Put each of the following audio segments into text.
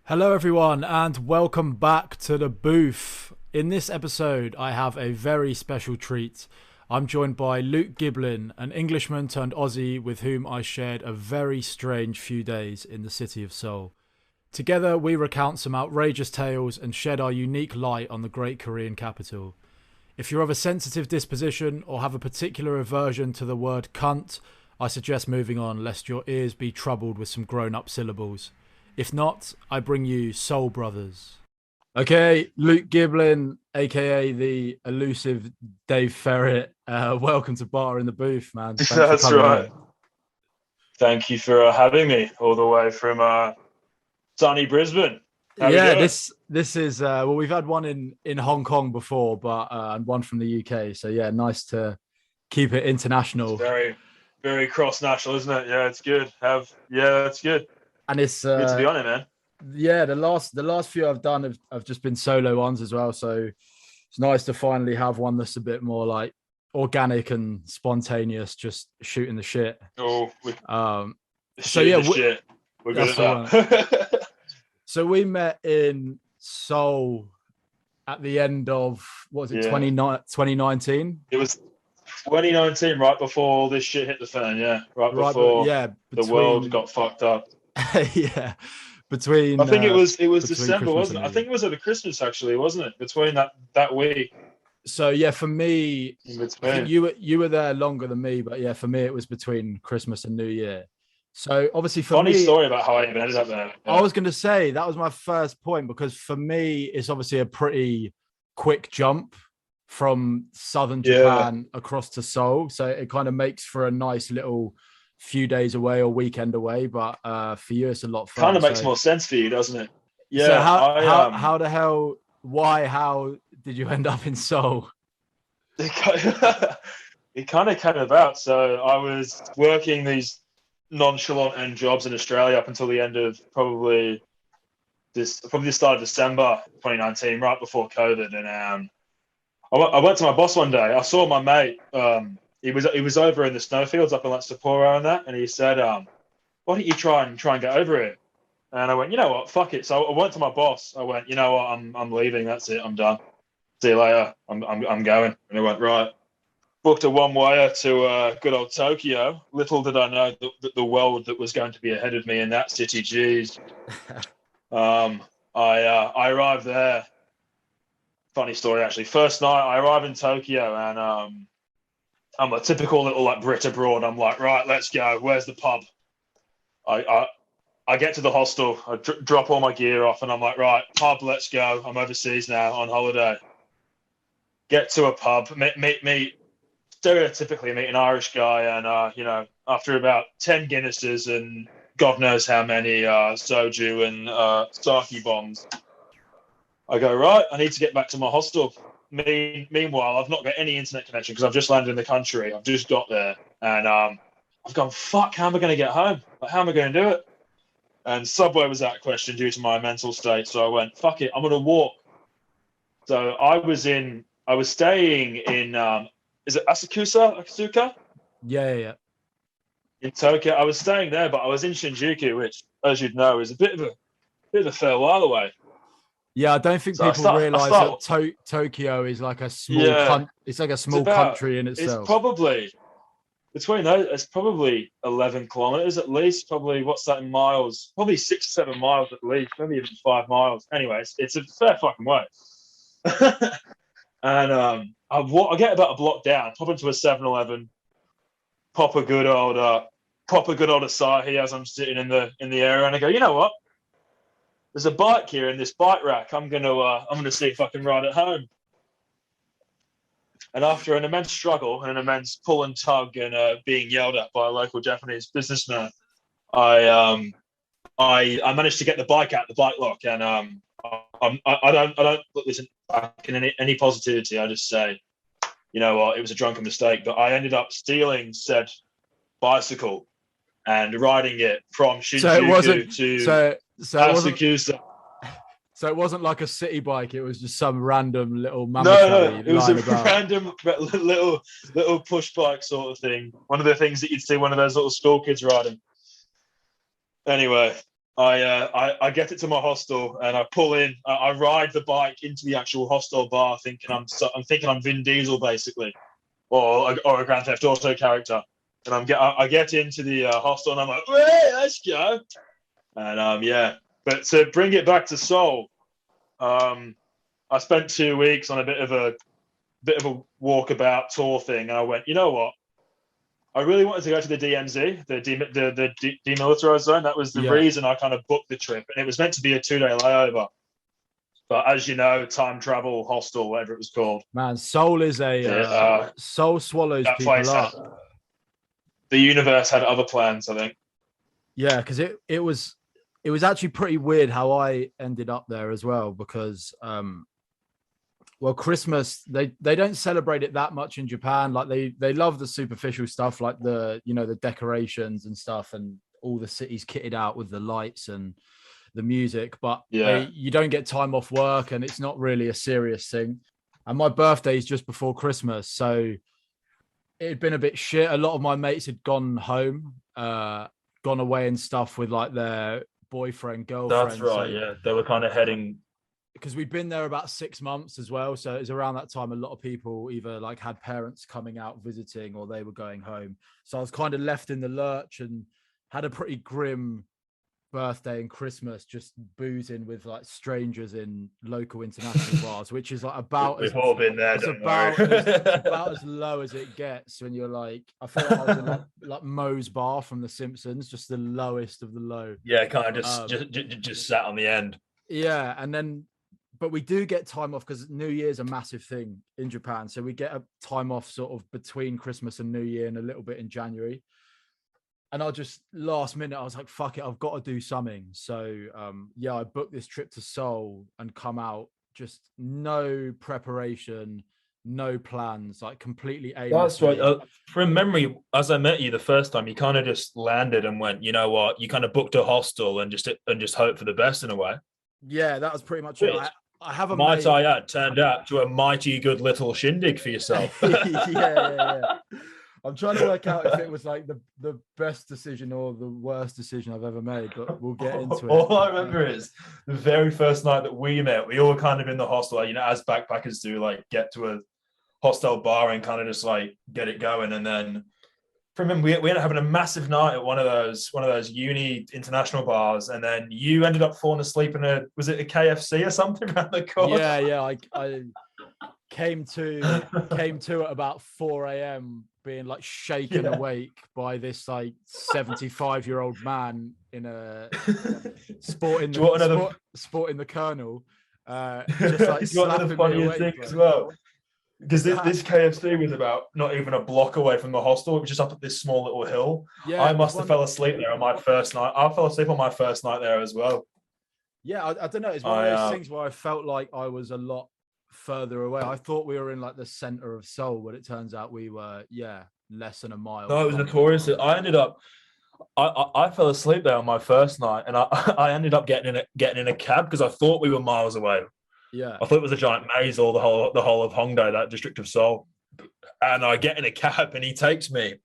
Hello, everyone, and welcome back to the booth. In this episode, I have a very special treat. I'm joined by Luke Giblin, an Englishman-turned-Aussie with whom I shared a very strange few days in the city of Seoul. Together, we recount some outrageous tales and shed our unique light on the great Korean capital. If you're of a sensitive disposition or have a particular aversion to the word cunt, I suggest moving on lest your ears be troubled with some grown-up syllables. If not, I bring you Soul Brothers. Okay, Luke Giblin, aka the elusive Dave Ferret. Welcome to Barter in the booth, man. Thanks for That's coming right. on. Thank you for having me all the way from sunny Brisbane. How we Yeah, doing? this is well, we've had one in Hong Kong before, but and one from the UK. So yeah, nice to keep it It's international. very cross national, isn't it? Yeah, it's good. That's good. And it's Good to be on it, man. yeah, the last few I've done have just been solo ones as well. So it's nice to finally have one that's a bit more like organic and spontaneous, just shooting the shit. Oh, we Um, so shooting yeah, the shit. We're good that's at the one. that. So we met in Seoul at the end of what was it, Yeah, 2019? it was 2019, right before all this shit hit the fan. Yeah, right Right, but before yeah, the world between got fucked up. yeah, I between think it was between December, Christmas and wasn't New it? I think Year. it was over Christmas actually, wasn't it? Between that week So yeah, for me, in I think between. you were there longer than me, but yeah, for me it was between Christmas and New Year. So obviously for Funny me, story about how I even ended up there. I Yeah. was going to say that was my first point because for me it's obviously a pretty quick jump from southern Yeah. Japan across to Seoul, so it kind of makes for a nice little few days away or weekend away. But for you, it's a lot Kind further. of makes So more sense for you, doesn't it? so Yeah. how the hell why how did you end up in Seoul? It kind of came about. So I was working these nonchalant end jobs in Australia up until the end of probably the start of December 2019, right before COVID. And I went to my boss one day. I saw my mate. He was over in the snowfields up in like Sapporo and that, and he said, "Why don't you try and get over here?" And I went, "You know what? Fuck it." So I went to my boss. I went, "You know what? I'm leaving. That's it. I'm done. See you later. I'm going." And he went, "Right." Booked a one-wayer to good old Tokyo. Little did I know the world that was going to be ahead of me in that city. Jeez. Um, I arrived there. Funny story, actually. First night, I arrived in Tokyo, and I'm a typical little like Brit abroad. I'm like, right, let's go. Where's the pub? I I, I get to the hostel. I drop all my gear off, and I'm like, right, pub, let's go. I'm overseas now on holiday. Get to a pub, meet stereotypically meet an Irish guy, and after about 10 Guinnesses and God knows how many soju and sake bombs, I go, right. I need to get back to my hostel. Meanwhile, I've not got any internet connection because I've just landed in the country. I've just got there, and I've gone, fuck. How am I going to get home? Like, how am I going to do it? And Subway was out of question due to my mental state. So I went, fuck it. I'm going to walk. So I was staying in is it Asuka Yeah, yeah. in Tokyo. I was staying there, but I was in Shinjuku, which, as you'd know, is a bit of a fair while away. Yeah, I don't think So I people start, I realize that start, Tokyo is like a small yeah. it's like a It's small about, country in it's itself. probably between those. It's probably 11 kilometers at least. Probably what's that in miles? Probably 6 7 miles at least. Maybe even 5 miles. Anyways, it's a fair fucking way. And I get about a block down, pop into a 7-Eleven, pop a good old Asahi as I'm sitting in the area, and I go, you know what? There's a bike here in this bike rack. I'm gonna see if I can ride it home. And after an immense struggle and an immense pull and tug and being yelled at by a local Japanese businessman, I I managed to get the bike out the bike lock, and I don't listen back in any positivity. I just say, you know what, it was a drunken mistake, but I ended up stealing said bicycle and riding it from So it wasn't Shinjuku to so it wasn't Asakusa. so it wasn't like a city bike, it was just some random little No, mamachari it was a lying about. random little push bike sort of thing. One of the things that you'd see one of those little school kids riding. Anyway, I get it to my hostel and I pull in. I ride the bike into the actual hostel bar, thinking I'm Vin Diesel basically, or a Grand Theft Auto character. And I get into the hostel and I'm like, hey, let's go. And yeah, but to bring it back to Seoul, I spent 2 weeks on a bit of a walkabout tour thing, and I went, you know what? I really wanted to go to the DMZ, the demilitarized zone. That was the reason I kind of booked the trip, and it was meant to be a 2-day layover. But as you know, time travel hostel, whatever it was called. Man, Seoul is Seoul swallows people up. The universe had other plans, I think. Yeah, because it was actually pretty weird how I ended up there as well, because well, Christmas, they don't celebrate it that much in Japan. Like they love the superficial stuff, like the decorations and stuff, and all the cities kitted out with the lights and the music. But you don't get time off work, and it's not really a serious thing. And my birthday is just before Christmas, so it had been a bit shit. A lot of my mates had gone home, gone away and stuff with like their boyfriend, girlfriend. That's right. Yeah, they were kind of heading. Because we'd been there about 6 months as well. So it was around that time a lot of people either like had parents coming out visiting or they were going home. So I was kind of left in the lurch and had a pretty grim birthday and Christmas, just boozing with like strangers in local international bars, which is like about We've all been there. It's about as low as it gets when you're like, I feel like I was in like Moe's bar from The Simpsons, just the lowest of the low. Yeah, kind of just sat on the end. Yeah, and then but we do get time off because New Year's a massive thing in Japan. So we get a time off sort of between Christmas and New Year and a little bit in January. And I just last minute, I was like, fuck it, I've got to do something. So yeah, I booked this trip to Seoul and come out, just no preparation, no plans, like completely aimlessly. That's right. From memory, as I met you the first time, you kind of just landed and went, you know what? You kind of booked a hostel and just hope for the best in a way. Yeah, that was pretty much it. I have a might I add, turned out to a mighty good little shindig for yourself. yeah. I'm trying to work out if it was like the best decision or the worst decision I've ever made, but we'll get into it. All I remember is the very first night that we met, we all kind of in the hostel, you know, as backpackers do, like get to a hostel bar and kind of just like get it going. And then remember we ended up having a massive night at one of those uni international bars, and then you ended up falling asleep in was it a KFC or something around the corner? Yeah. I came to at about 4 a.m. being like shaken awake by this like 75-year-old man in a sporting the Colonel. Just like slapping me awake, thing as well. Because this KFC was about not even a block away from the hostel. It was just up at this small little hill. Yeah, I must have fell asleep there on my first night. I fell asleep on my first night there as well. Yeah, I don't know. It's one of those things where I felt like I was a lot further away. I thought we were in like the center of Seoul, but it turns out we were, less than a mile. No, it was notorious. I ended up, I fell asleep there on my first night, and I ended up getting in a cab because I thought we were miles away. Yeah, I thought it was a giant maze, or the whole of Hongdae, that district of Seoul. And I get in a cab, and he takes me.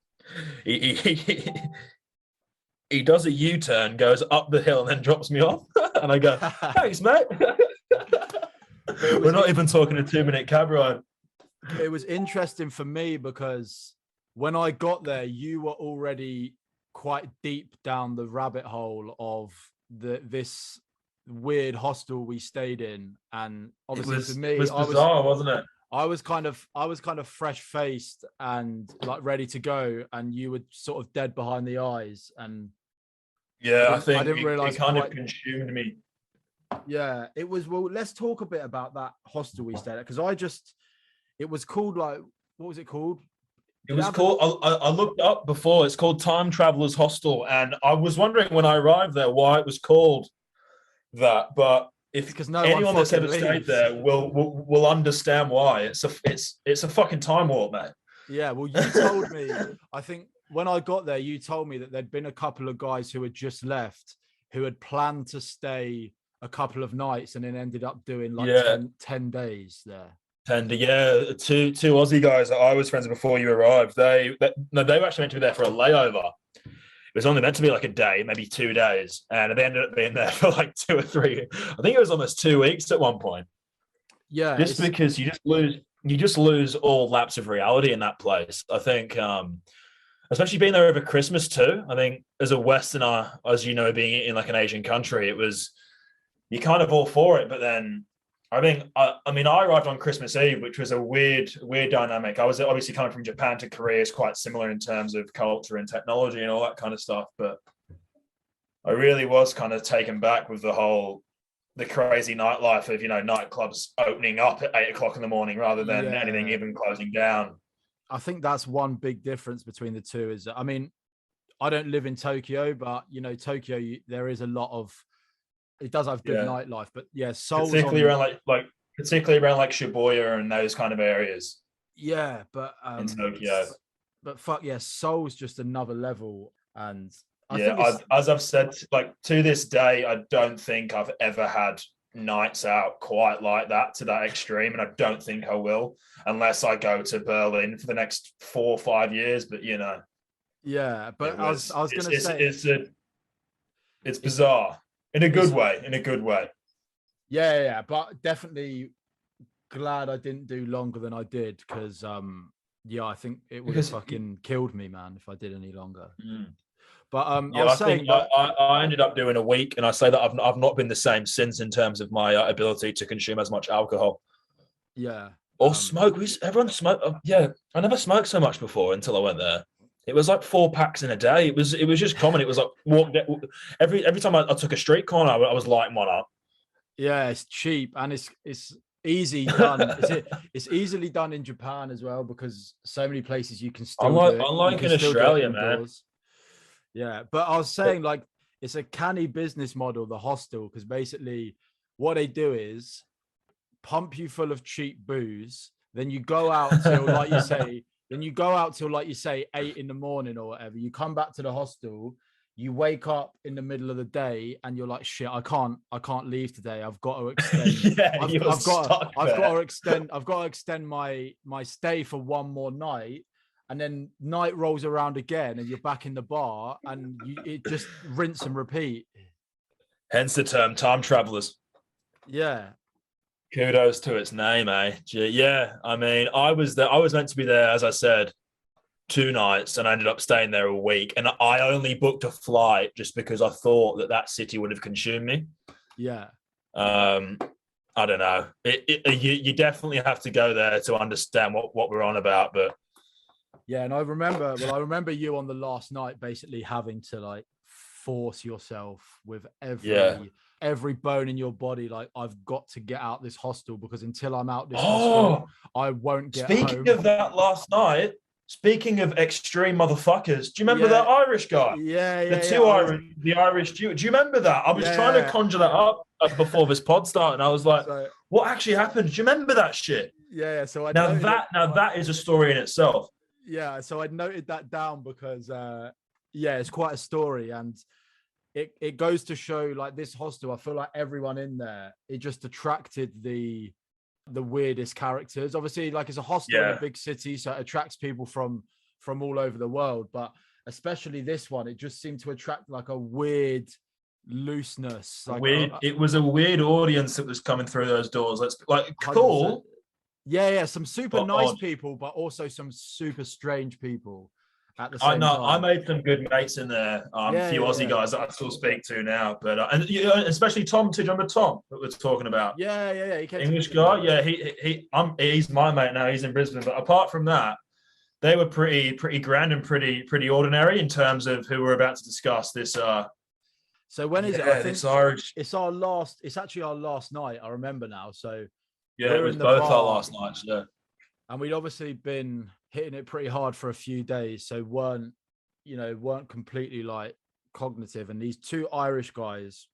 He does a U-turn, goes up the hill, and then drops me off. And I go, "Thanks, mate." We're not even talking a 2-minute cab ride. It was interesting for me because when I got there, you were already quite deep down the rabbit hole of this weird hostel we stayed in, and obviously for me, it was bizarre, wasn't it? I was kind of fresh faced and like ready to go, and you were sort of dead behind the eyes, and I think I didn't realize it kind of consumed me. Yeah, it was. Well, let's talk a bit about that hostel we stayed at, because it was called like, what was it called? It was called, I looked up before, it's called Time Travelers Hostel, and I was wondering when I arrived there why it was called that, but because anyone that's ever stayed there will understand why. It's a fucking time warp, mate. Yeah, well, you told me, I think when I got there, you told me that there'd been a couple of guys who had just left who had planned to stay a couple of nights and then ended up doing like 10 days there. Two Aussie guys that I was friends with before you arrived. They were actually meant to be there for a layover. was only meant to be like a day, maybe 2 days, and they ended up being there for like 2 or 3. I think it was almost 2 weeks at one point. Yeah, Just because you just lose all lapse of reality in that place. I think, especially being there over Christmas too. I think as a Westerner, as you know, being in like an Asian country, it was you're kind of all for it, but then I think I arrived on Christmas Eve, which was a weird dynamic. I was obviously coming from Japan to Korea is quite similar in terms of culture and technology and all that kind of stuff, but I really was kind of taken back with the crazy nightlife of, nightclubs opening up at 8 o'clock in the morning rather than anything even closing down. I think that's one big difference between the two is, I mean, I don't live in Tokyo, but Tokyo, there is a lot of, it does have good nightlife, but Seoul's particularly around like Shibuya and those kind of areas. Yeah, but in Tokyo. But fuck yeah, Seoul's just another level. And as I've said, like to this day, I don't think I've ever had nights out quite like that to that extreme, and I don't think I will unless I go to Berlin for the next 4 or 5 years. But yeah, but I was going to say it's bizarre in a good way. Yeah, but definitely glad I didn't do longer than I did because I think it would have fucking killed me, man, if I did any longer. But I ended up doing a week, and I say that I've not been the same since in terms of my ability to consume as much alcohol. Yeah. Or smoke. Everyone smoked. I never smoked so much before until I went there. It was like 4 packs in a day. It was just common. It was like every time I took a street corner, I was lighting one up. Yeah, it's cheap and it's easy done. It's easily done in Japan as well because so many places you can still unlike in Australia, man. Yeah, but I was saying like it's a canny business model, the hostel, because basically what they do is pump you full of cheap booze, then you go out till like you say 8 in the morning or whatever. You come back to the hostel, you wake up in the middle of the day and you're like, shit, I can't leave today. I've got to extend. I've got to extend my stay for one more night. And then night rolls around again and you're back in the bar and it just rinse and repeat. Hence the term time travelers. Yeah. Kudos to its name, eh? Yeah. I mean, I was meant to be there, as I said, 2 nights, and I ended up staying there a week. And I only booked a flight just because I thought that city would have consumed me. Yeah. I don't know. You definitely have to go there to understand what we're on about, but yeah, and I remember you on the last night basically having to like force yourself with every bone in your body. Like, I've got to get out this hostel because until I'm out this hostel, I won't get home. Speaking of that last night, speaking of extreme motherfuckers, do you remember that Irish guy? The Irish Jew. Do you remember that? I was trying to conjure that up before this pod started, and I was like, what actually happened? Do you remember that shit? Yeah. So that is a story in itself. Yeah, so I noted that down because it's quite a story, and it goes to show like this hostel, I feel like everyone in there, it just attracted the weirdest characters. Obviously, like it's a hostel in a big city, so it attracts people from all over the world, but especially this one, it just seemed to attract like a weird looseness. Like it was a weird audience that was coming through those doors. That's like cool. 100%. Yeah, some super nice people, but also some super strange people at the same time. I made some good mates in there. A few Aussie guys that I still speak to now, but and especially Tom. Do you remember Tom that we're talking about? Yeah. He English guy. Yeah, he's my mate now. He's in Brisbane. But apart from that, they were pretty grand and pretty ordinary in terms of who we're about to discuss. This. So when is it? I think this Irish. It's our last. It's actually our last night. I remember now. So. Yeah, it was both our last nights, yeah. And we'd obviously been hitting it pretty hard for a few days, so weren't completely like cognitive. And these 2 Irish guys,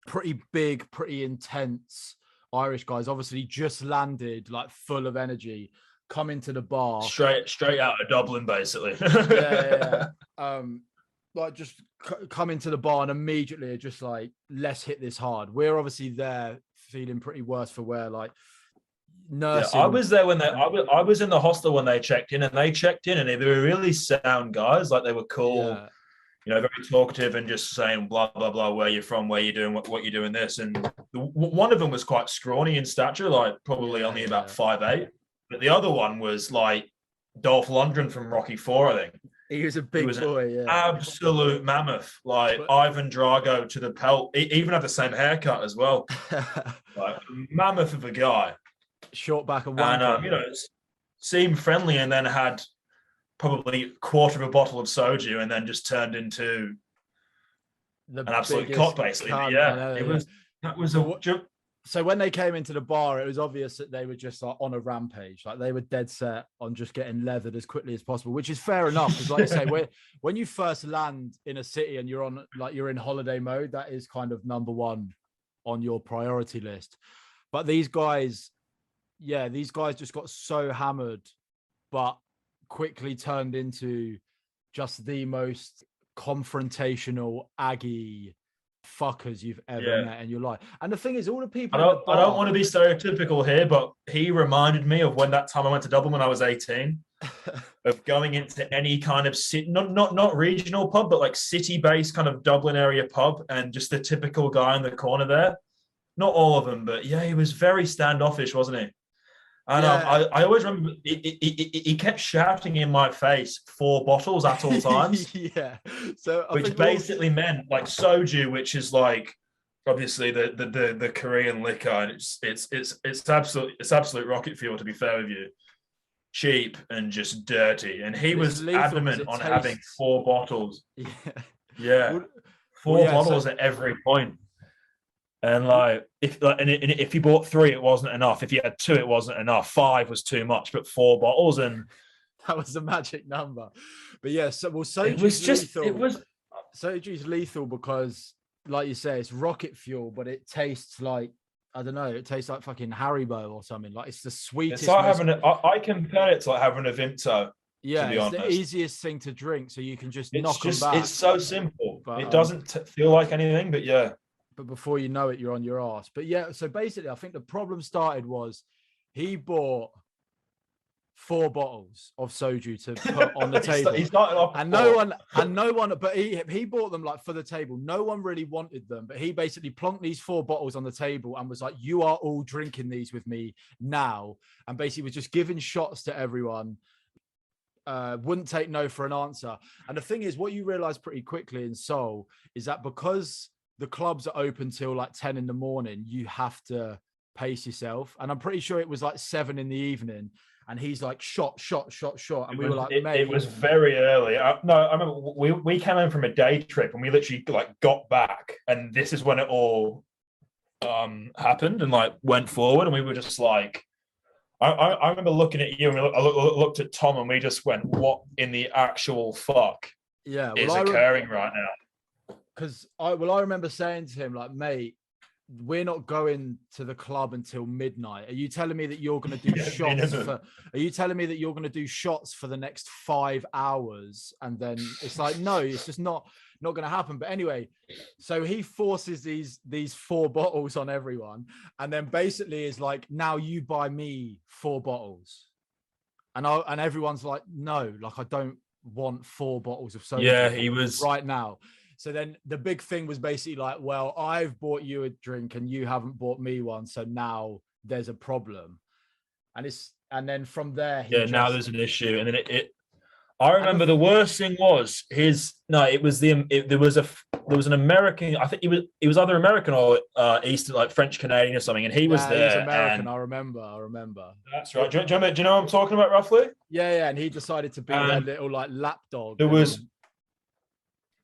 pretty big, pretty intense Irish guys, obviously just landed, like full of energy, come into the bar. Straight out of Dublin, basically. Yeah. Like just come into the bar and immediately are just like, let's hit this hard. We're obviously there feeling pretty worse for wear, like nursing. Yeah, I was there when I was in the hostel when they checked in, and they were really sound guys. Like they were cool. very talkative and just saying blah blah blah, where you're from, where you're doing, what you're doing this. And one of them was quite scrawny in stature, like probably only about 5'8", but the other one was like Dolph Lundgren from Rocky IV, I think. He was a big boy, absolute mammoth, like Ivan Drago to the pelt. He even had the same haircut as well. Like mammoth of a guy, short back and seemed friendly, and then had probably a quarter of a bottle of soju, and then just turned into an absolute cock, basically. That was a. So when they came into the bar, it was obvious that they were just like on a rampage. Like they were dead set on just getting leathered as quickly as possible, which is fair enough. Because like I say, when you first land in a city and you're in holiday mode, that is kind of number one on your priority list. But these guys just got so hammered, but quickly turned into just the most confrontational, aggy fuckers you've ever met in your life. And the thing is, all the people I don't want to be stereotypical here, but he reminded me of when that time I went to Dublin when I was 18 of going into any kind of city, not regional pub, but like city-based kind of Dublin area pub, and just the typical guy in the corner there. Not all of them, but he was very standoffish, wasn't he? And I always remember he kept shouting in my face 4 bottles at all times. So which basically meant like soju, which is like obviously the Korean liquor, and it's absolute rocket fuel, to be fair with you. Cheap and just dirty. And he was adamant on having 4 bottles. Four bottles at every point. And like if you bought 3, it wasn't enough. If you had 2, it wasn't enough. 5 was too much, but 4 bottles, and that was the magic number. But soju's lethal because, like you say, it's rocket fuel, but it tastes like, I don't know, it tastes like fucking Haribo or something. Like it's the sweetest. It's like I compare it to like having a Vimto. Yeah, it's the easiest thing to drink, so you can just knock them back. It's so simple. But, it doesn't feel like anything, but but before you know it, you're on your ass. But so basically, I think the problem started was he bought 4 bottles of soju to put on the table. He started off no one, but he bought them like for the table. No one really wanted them, but he basically plonked these 4 bottles on the table and was like, "You are all drinking these with me now," and basically was just giving shots to everyone. Wouldn't take no for an answer. And the thing is, what you realize pretty quickly in Seoul is that because the clubs are open till like 10 in the morning, you have to pace yourself. And I'm pretty sure it was like 7 in the evening. And he's like, shot. And we were like, mate. It was very early. I remember we came in from a day trip and we literally like got back. And this is when it all happened and like went forward. And we were just like, I remember looking at you and I looked at Tom and we just went, what in the actual fuck is occurring right now? Because I remember saying to him, like, mate, we're not going to the club until midnight. Are you telling me that you're going to do shots? Are you telling me that you're going to do shots for the next 5 hours? And then it's like, no, it's just not going to happen. But anyway, so he forces these 4 bottles on everyone, and then basically is like, now you buy me 4 bottles, and everyone's like, no, like I don't want 4 bottles of soda. Yeah, he was right now. So then the big thing was basically like, well, I've bought you a drink and you haven't bought me one. So now there's a problem. And then from there, now there's an issue. And then I remember the worst thing was there was an American, I think he was either American or Eastern, like French Canadian or something. And he was there. He was American. I remember. That's right. Do you know what I'm talking about roughly? Yeah. And he decided to be their little like lapdog.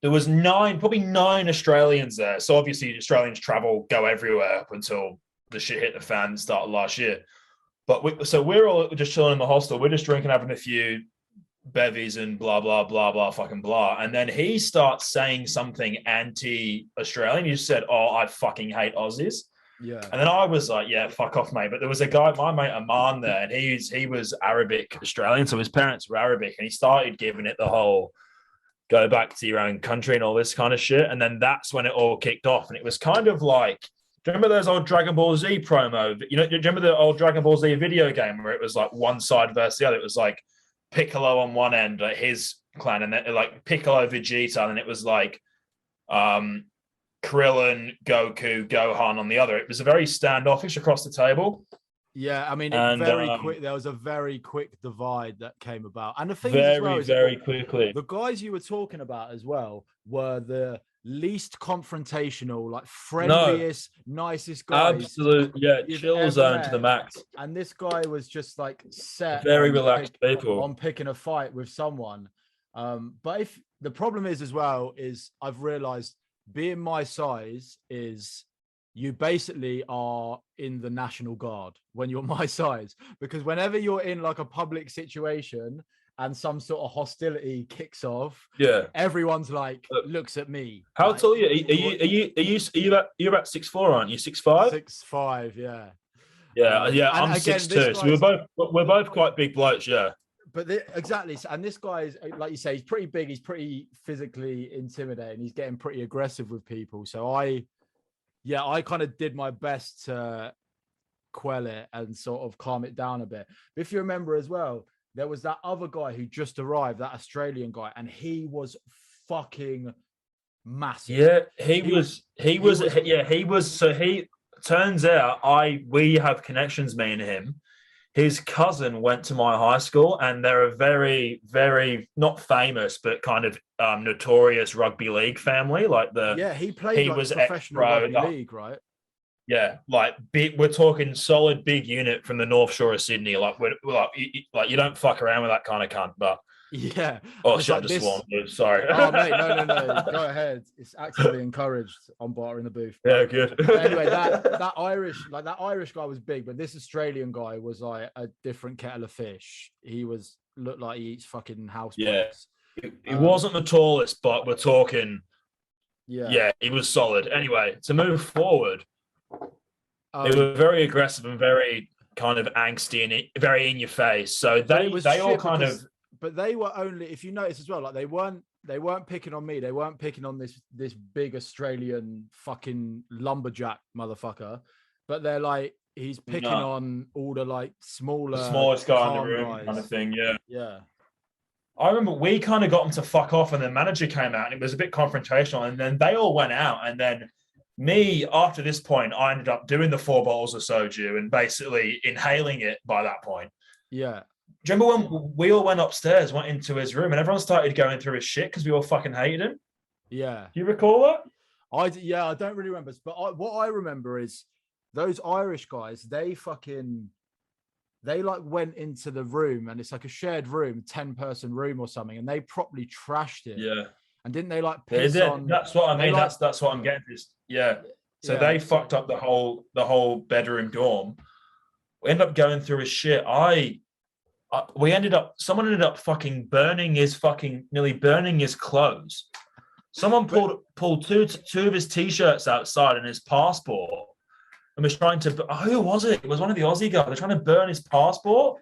There was probably 9 Australians there. So obviously Australians go everywhere up until the shit hit the fan started last year. But we're all just chilling in the hostel. We're just drinking, having a few bevies and blah, blah, blah, blah, fucking blah. And then he starts saying something anti-Australian. He said, "Oh, I fucking hate Aussies." Yeah. And then I was like, "Yeah, fuck off, mate." But there was a guy, my mate Aman there, and he was Arabic Australian. So his parents were Arabic. And he started giving it the whole go back to your own country and all this kind of shit. And then that's when it all kicked off. And it was kind of like, do you remember those old Dragon Ball Z promo? Do you remember the old Dragon Ball Z video game where it was like one side versus the other? It was like Piccolo on one end, his clan, and then like Piccolo, Vegeta, and it was like Krillin, Goku, Gohan on the other. It was a very standoffish across the table. Yeah, I mean, quick. There was a very quick divide that came about, and the thing is, as well, is very quickly. The guys you were talking about as well were the least confrontational, like friendliest, nicest guys. Absolute, yeah, chill zone to the max. And this guy was just like set, very relaxed people on picking a fight with someone. But if the problem is as well is I've realized being my size is you basically are in the National Guard when you're my size, because whenever you're in like a public situation and some sort of hostility kicks off, everyone's like looks at me. How like, tall are you? You're about 6'4", aren't you? 6'5"? 6'5", yeah. Yeah. I'm 6'2", so we're both quite big blokes, yeah. But exactly, and this guy is, like you say, he's pretty big. He's pretty physically intimidating. He's getting pretty aggressive with people. So I kind of did my best to quell it and sort of calm it down a bit. But if you remember as well, there was that other guy who just arrived, that Australian guy, and he was fucking massive. Yeah, he was. So he turns out we have connections, me and him. His cousin went to my high school, and they're a very, very not famous, but kind of notorious rugby league family. Like he played like professional rugby league, right? Yeah, like we're talking solid big unit from the North Shore of Sydney. Like we're like you don't fuck around with that kind of cunt. But yeah. Oh shit! Like I just sworn. Sorry. Oh mate, no. Go ahead. It's actively encouraged on Barter in the booth. Yeah, good. But anyway, that Irish guy was big, but this Australian guy was like a different kettle of fish. He looked like he eats fucking house plants. He wasn't the tallest, but we're talking. Yeah, he was solid. Anyway, to move forward. They were very aggressive and very kind of angsty and very in your face. So they all kind of. But they were only, if you notice as well, like they weren't picking on me. They weren't picking on this big Australian fucking lumberjack motherfucker. But they're like, he's picking on all the like smallest guy in the room guys. Kind of thing. Yeah. Yeah. I remember we kind of got him to fuck off, and the manager came out, and it was a bit confrontational. And then they all went out, and then. Me, after this point, I ended up doing the 4 bottles of soju and basically inhaling it by that point. Yeah. Do you remember when we all went upstairs, went into his room, and everyone started going through his shit because we all fucking hated him? Yeah. Do you recall that? I don't really remember. But what I remember is those Irish guys, they like went into the room, and it's like a shared room, 10-person room or something, and they properly trashed it. Yeah. And didn't they like piss on? That's what I mean. That's what I'm getting to. Yeah. So they fucked up the whole bedroom dorm. We ended up going through his shit. Someone ended up fucking nearly burning his clothes. Someone pulled two of his t-shirts outside and his passport, and was trying to. Who was it? It was one of the Aussie guys. They're trying to burn his passport.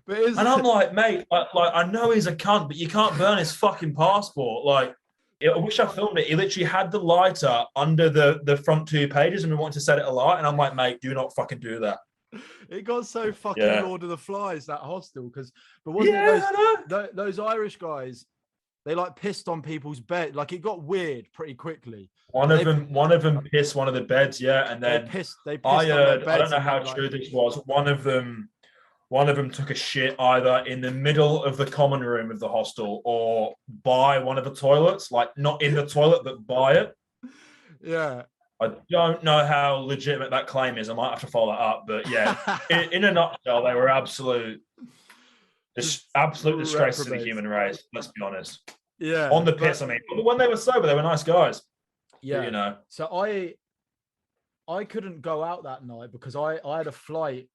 And I'm like, mate, I know he's a cunt, but you can't burn his fucking passport. Like. I wish I filmed it. He literally had the lighter under the front 2 pages and we wanted to set it alight. And I'm like, mate, do not fucking do that. It got so fucking Lord of the Flies, that hostel. But wasn't it those Irish guys, they like pissed on people's bed. Like it got weird pretty quickly. One of them pissed one of the beds, and then they pissed I heard, I don't know how true this was. One of them took a shit either in the middle of the common room of the hostel or by one of the toilets, like not in the toilet, but by it. Yeah. I don't know how legitimate that claim is. I might have to follow that up. But yeah, in a nutshell, they were absolute disgrace to the human race. Let's be honest. Yeah. On the piss, I mean. But when they were sober, they were nice guys. Yeah. But, So I couldn't go out that night because I had a flight.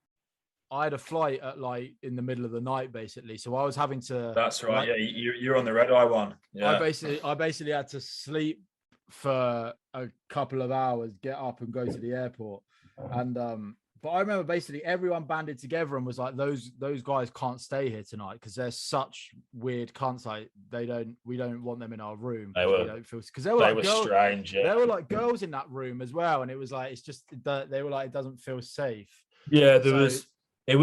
I had a flight at like in the middle of the night, basically. So I was having to. That's right. Yeah, you're on the red eye one. Yeah. I basically had to sleep for a couple of hours, get up and go to the airport. And but I remember basically everyone banded together and was like, those guys can't stay here tonight because they're such weird cunts. Like we don't want them in our room. They were because they were girls, strange. Yeah. There were like girls in that room as well, and it was like they were like it doesn't feel safe. Yeah, there was. It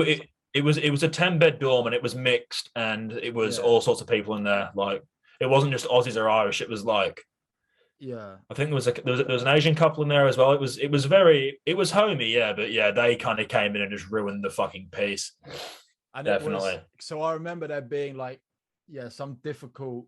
was a 10-bed dorm and it was mixed and it was all sorts of people in there. Like it wasn't just Aussies or Irish. It was like, Yeah. I think there was an Asian couple in there as well. It was homey, yeah, but yeah, they kind of came in and just ruined the fucking piece. And Definitely. So I remember there being like, yeah, some difficult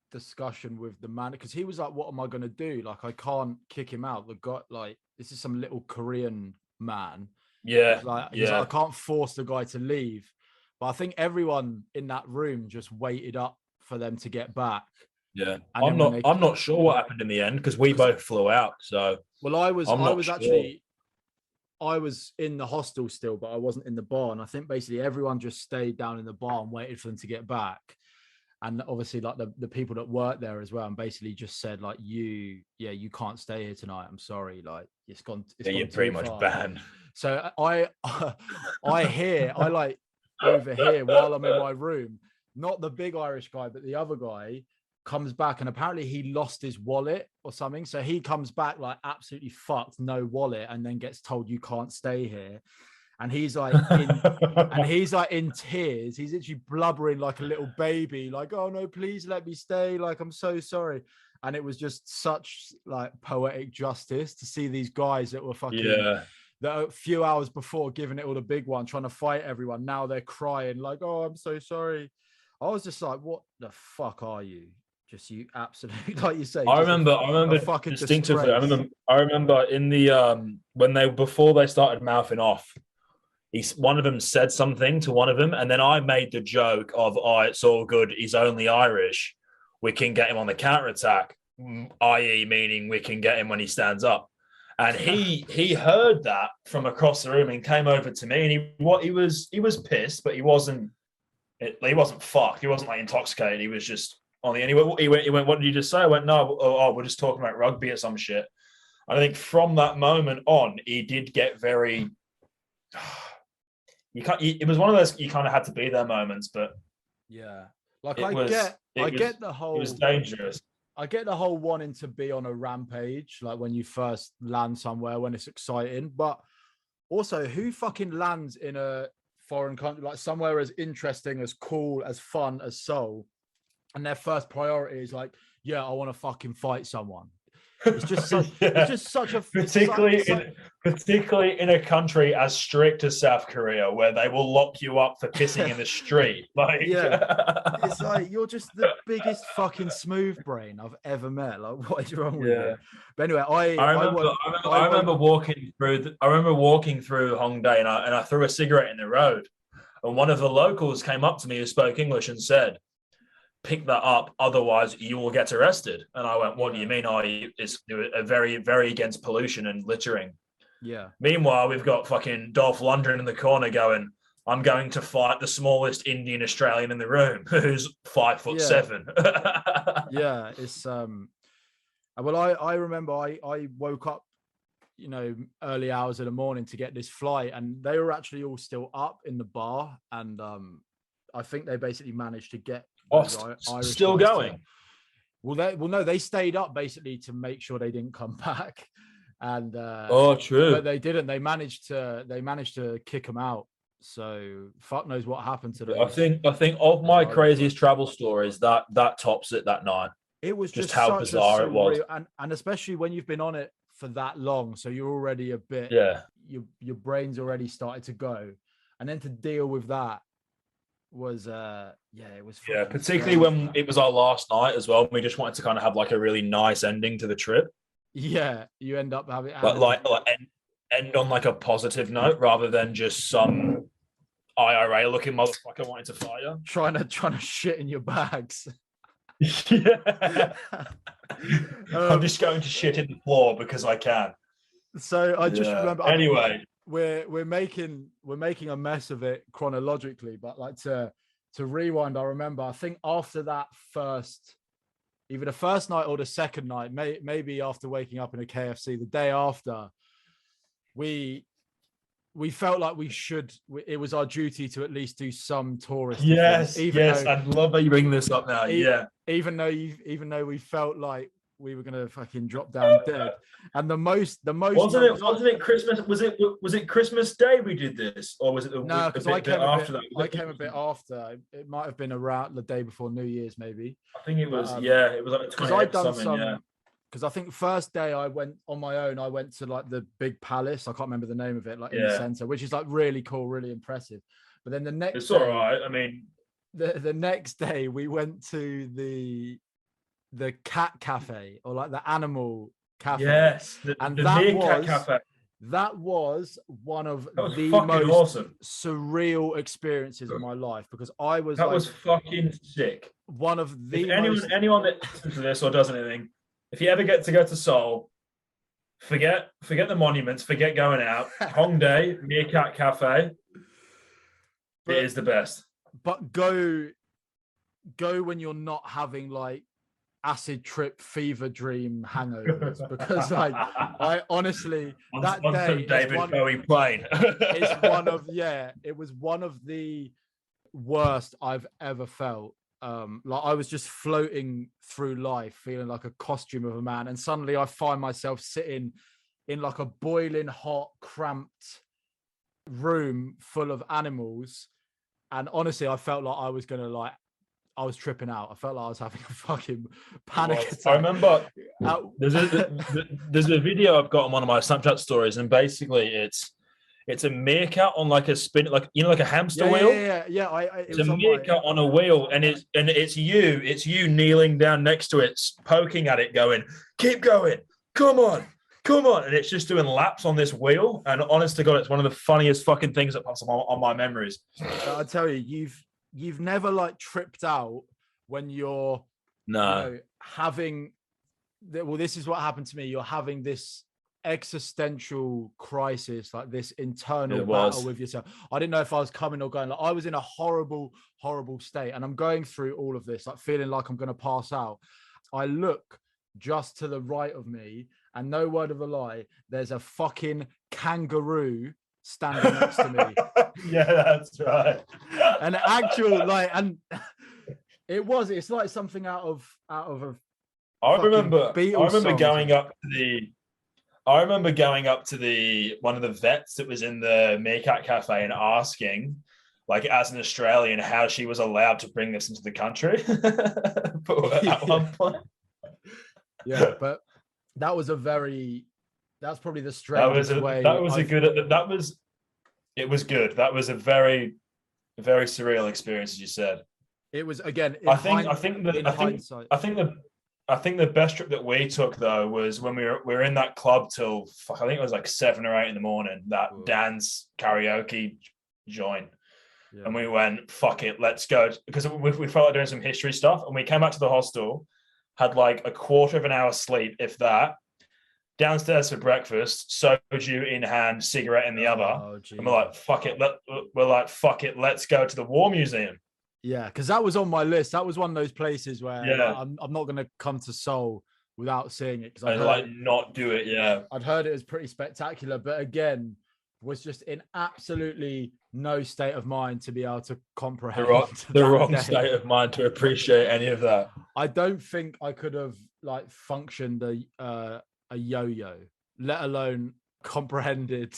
discussion with the man, because he was like, what am I going to do? Like, I can't kick him out. The guy, like, this is some little Korean man. Yeah. He's like, I can't force the guy to leave. But I think everyone in that room just waited up for them to get back. Yeah, And I'm not sure what happened in the end because we both flew out. So well, I was sure. actually, I was in the hostel still, but I wasn't in the bar. And I think basically everyone just stayed down in the bar and waited for them to get back. And obviously, like the people that worked there as well, and basically just said like, you can't stay here tonight. I'm sorry, like it's gone. You're pretty much banned. So I like overhear while I'm in my room, not the big Irish guy, but the other guy comes back, and apparently he lost his wallet or something. So he comes back like absolutely fucked, no wallet, and then gets told you can't stay here. And he's like in tears. He's literally blubbering like a little baby, like, oh no, please let me stay. Like, I'm so sorry. And it was just such like poetic justice to see these guys that were fucking that a few hours before giving it all the big one, trying to fight everyone. Now they're crying like, oh, I'm so sorry. I was just like, what the fuck are you? Just you absolutely, like you say. I remember distinctively. Disgrace. I remember in the before they started mouthing off, one of them said something to one of them, and then I made the joke of, "Oh, it's all good. He's only Irish. We can get him on the counter attack," i.e., meaning we can get him when he stands up. And he heard that from across the room and came over to me, and he was pissed, but he wasn't fucked. He wasn't like intoxicated. He was just on the end. He went, what did you just say? I went, no, we're just talking about rugby or some shit. And I think from that moment on, he did get very. It was one of those you kind of had to be there moments, but yeah, like I get the whole. It was dangerous. I get the whole wanting to be on a rampage, like when you first land somewhere when it's exciting, but also who fucking lands in a foreign country, like somewhere as interesting, as cool, as fun as Seoul, and their first priority is like, yeah, I want to fucking fight someone. It's just such, it's just such a particularly in a country as strict as South Korea, where they will lock you up for pissing in the street. Like, it's like you're just the biggest fucking smooth brain I've ever met. Like, what is wrong with you? But anyway, I remember walking through Hongdae, and I threw a cigarette in the road, and one of the locals came up to me who spoke English and said, pick that up, otherwise you will get arrested. And I went, what do you mean? It's very, very against pollution and littering. Yeah. Meanwhile, we've got fucking Dolph Lundgren in the corner going, I'm going to fight the smallest Indian Australian in the room, who's 5'7". Yeah, it's well, I remember I woke up, early hours of the morning to get this flight, and they were actually all still up in the bar, and I think they basically managed to get Irish still going. No, they stayed up basically to make sure they didn't come back, and true, but they didn't. They managed to kick them out. So fuck knows what happened to them. I think of my craziest travel stories, that tops it that night. It was just how bizarre it was, and especially when you've been on it for that long, so you're already a bit, your brain's already started to go, and then to deal with that was it was particularly when it was our last night as well. We just wanted to kind of have like a really nice ending to the trip. Yeah, you end up having end on like a positive note rather than just some IRA looking motherfucker wanting to fight you, trying to shit in your bags. I'm just going to shit in the floor because I can. So I just remember. Anyway, we're making a mess of it chronologically, but like to rewind, I remember I think after that either the first night or the second night, maybe after waking up in a KFC the day after, we felt like it was our duty to at least do some tourist. Yes, I love that you bring this up now. Even though we felt like we were gonna fucking drop down dead. And the most wasn't it Christmas? Was it Christmas Day we did this, or was it no? Because I came after that? I came a bit after. It might have been around the day before New Year's, maybe. I think it was. It was like because I'd done some. Yeah. Because I think first day I went on my own. I went to like the big palace. I can't remember the name of it, like in the center, which is like really cool, really impressive. But then the next it's day, all right. I mean, the next day we went to the cat cafe, or like the animal cafe. Yes, and the that meerkat cafe. That was one of the most awesome, surreal experiences of my life, because I was that was fucking sick. One of the anyone that listens to this or does anything, if you ever get to go to Seoul, forget the monuments, forget going out. Hongdae Meerkat Cafe, it is the best. But go when you're not having like acid trip fever dream hangovers, because like I honestly that on day some David Bowie plane. It was one of the worst I've ever felt. Like I was just floating through life feeling like a costume of a man, and suddenly I find myself sitting in like a boiling hot cramped room full of animals, and honestly I felt like I was tripping out. I felt like I was having a fucking panic attack. I remember there's a video I've got on one of my Snapchat stories, and basically it's a meerkat on like a spin, like like a hamster wheel. It's a meerkat on a wheel, and it's you kneeling down next to it, poking at it, going, "Keep going, come on." And it's just doing laps on this wheel. And honest to God, it's one of the funniest fucking things that pops up on my memories. I tell you, you've never like tripped out when you're having. Well, this is what happened to me. You're having this existential crisis, like this internal battle with yourself. I didn't know if I was coming or going. Like I was in a horrible state, and I'm going through all of this, like feeling like I'm going to pass out. I look just to the right of me, and no word of a lie, there's a fucking kangaroo standing next to me. Yeah, that's right. An actual and it's like something out of a I remember going up to the one of the vets that was in the Meerkat Cafe and asking, like, as an Australian, how she was allowed to bring this into the country. At one point. Yeah, but that's probably the strangest way. It was good. That was a very, very surreal experience, as you said. It was, again, I think the best trip that we took though was when we were in that club till I think it was like 7 or 8 in the morning, that dance karaoke joint. Yeah. And we went, fuck it, let's go, because we felt like doing some history stuff, and we came back to the hostel, had like a quarter of an hour sleep, if that, downstairs for breakfast, soju in hand, cigarette in the other, and we're like, fuck it, let's go to the War Museum. Yeah, because that was on my list. That was one of those places where I'm not going to come to Seoul without seeing it, because not do it. Yeah, I'd heard it was pretty spectacular, but again, was just in absolutely no state of mind to be able to comprehend the wrong state of mind to appreciate any of that. I don't think I could have like functioned a yo-yo, let alone comprehended.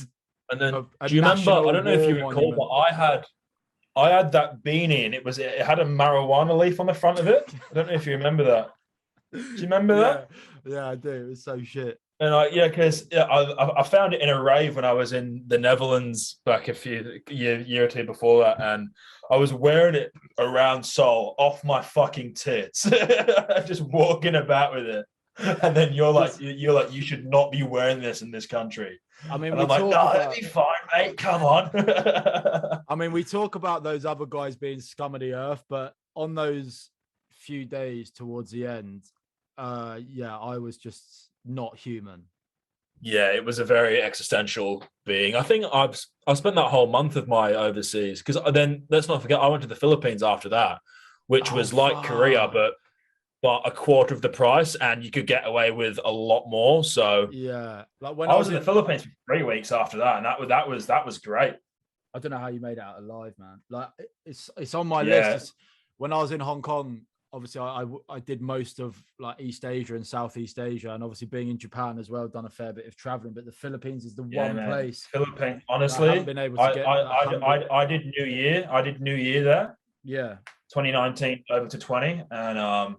And then, do you remember? I don't know if you recall, but I had that beanie, and it had a marijuana leaf on the front of it. I don't know if you remember that. Do you remember that? Yeah, I do. It was so shit. And I found it in a rave when I was in the Netherlands back a year or two before that, and I was wearing it around Seoul off my fucking tits, just walking about with it. And then you're like, you should not be wearing this in this country. I mean, and I'm like, no, that'd be fine, mate. Come on. I mean, we talk about those other guys being scum of the earth, but on those few days towards the end, I was just not human. Yeah, it was a very existential being. I think I've spent that whole month of my overseas, because then let's not forget I went to the Philippines after that, which was like Korea, but a quarter of the price, and you could get away with a lot more. So yeah, like when I was in the Philippines for 3 weeks after that, and that was great. I don't know how you made it out alive, man. Like it's on my list. When I was in Hong Kong, obviously I did most of like East Asia and Southeast Asia, and obviously being in Japan as well, done a fair bit of traveling. But the Philippines is the one man. place Philippines. I Honestly, haven't been able to get. I did New Year. I did New Year there. Yeah. 2019 over to 20, and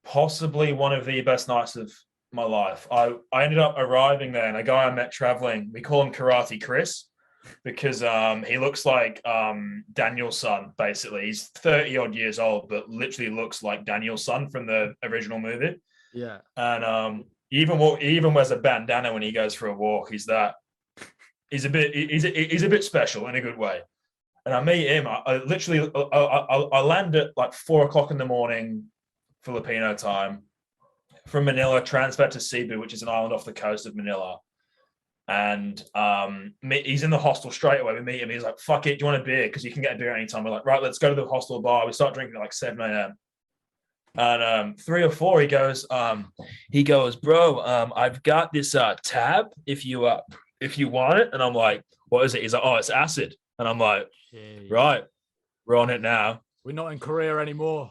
possibly one of the best nights of my life. I ended up arriving there, and a guy I met traveling, we call him Karate Chris because he looks like Daniel's son, basically. He's 30 odd years old, but literally looks like Daniel's son from the original movie. Yeah. And he even wears a bandana when he goes for a walk. He's a bit special in a good way. And I meet him. I land at like 4:00 in the morning, Filipino time, from Manila, transfer to Cebu, which is an island off the coast of Manila. And he's in the hostel straight away. We meet him. He's like, "Fuck it, do you want a beer? Because you can get a beer anytime." We're like, "Right, let's go to the hostel bar." We start drinking at like 7 a.m. And 3 or 4, he goes, "Bro, I've got this tab if you want it." And I'm like, "What is it?" He's like, "Oh, it's acid." And I'm like, Jeez. "Right, we're on it now." We're not in Korea anymore.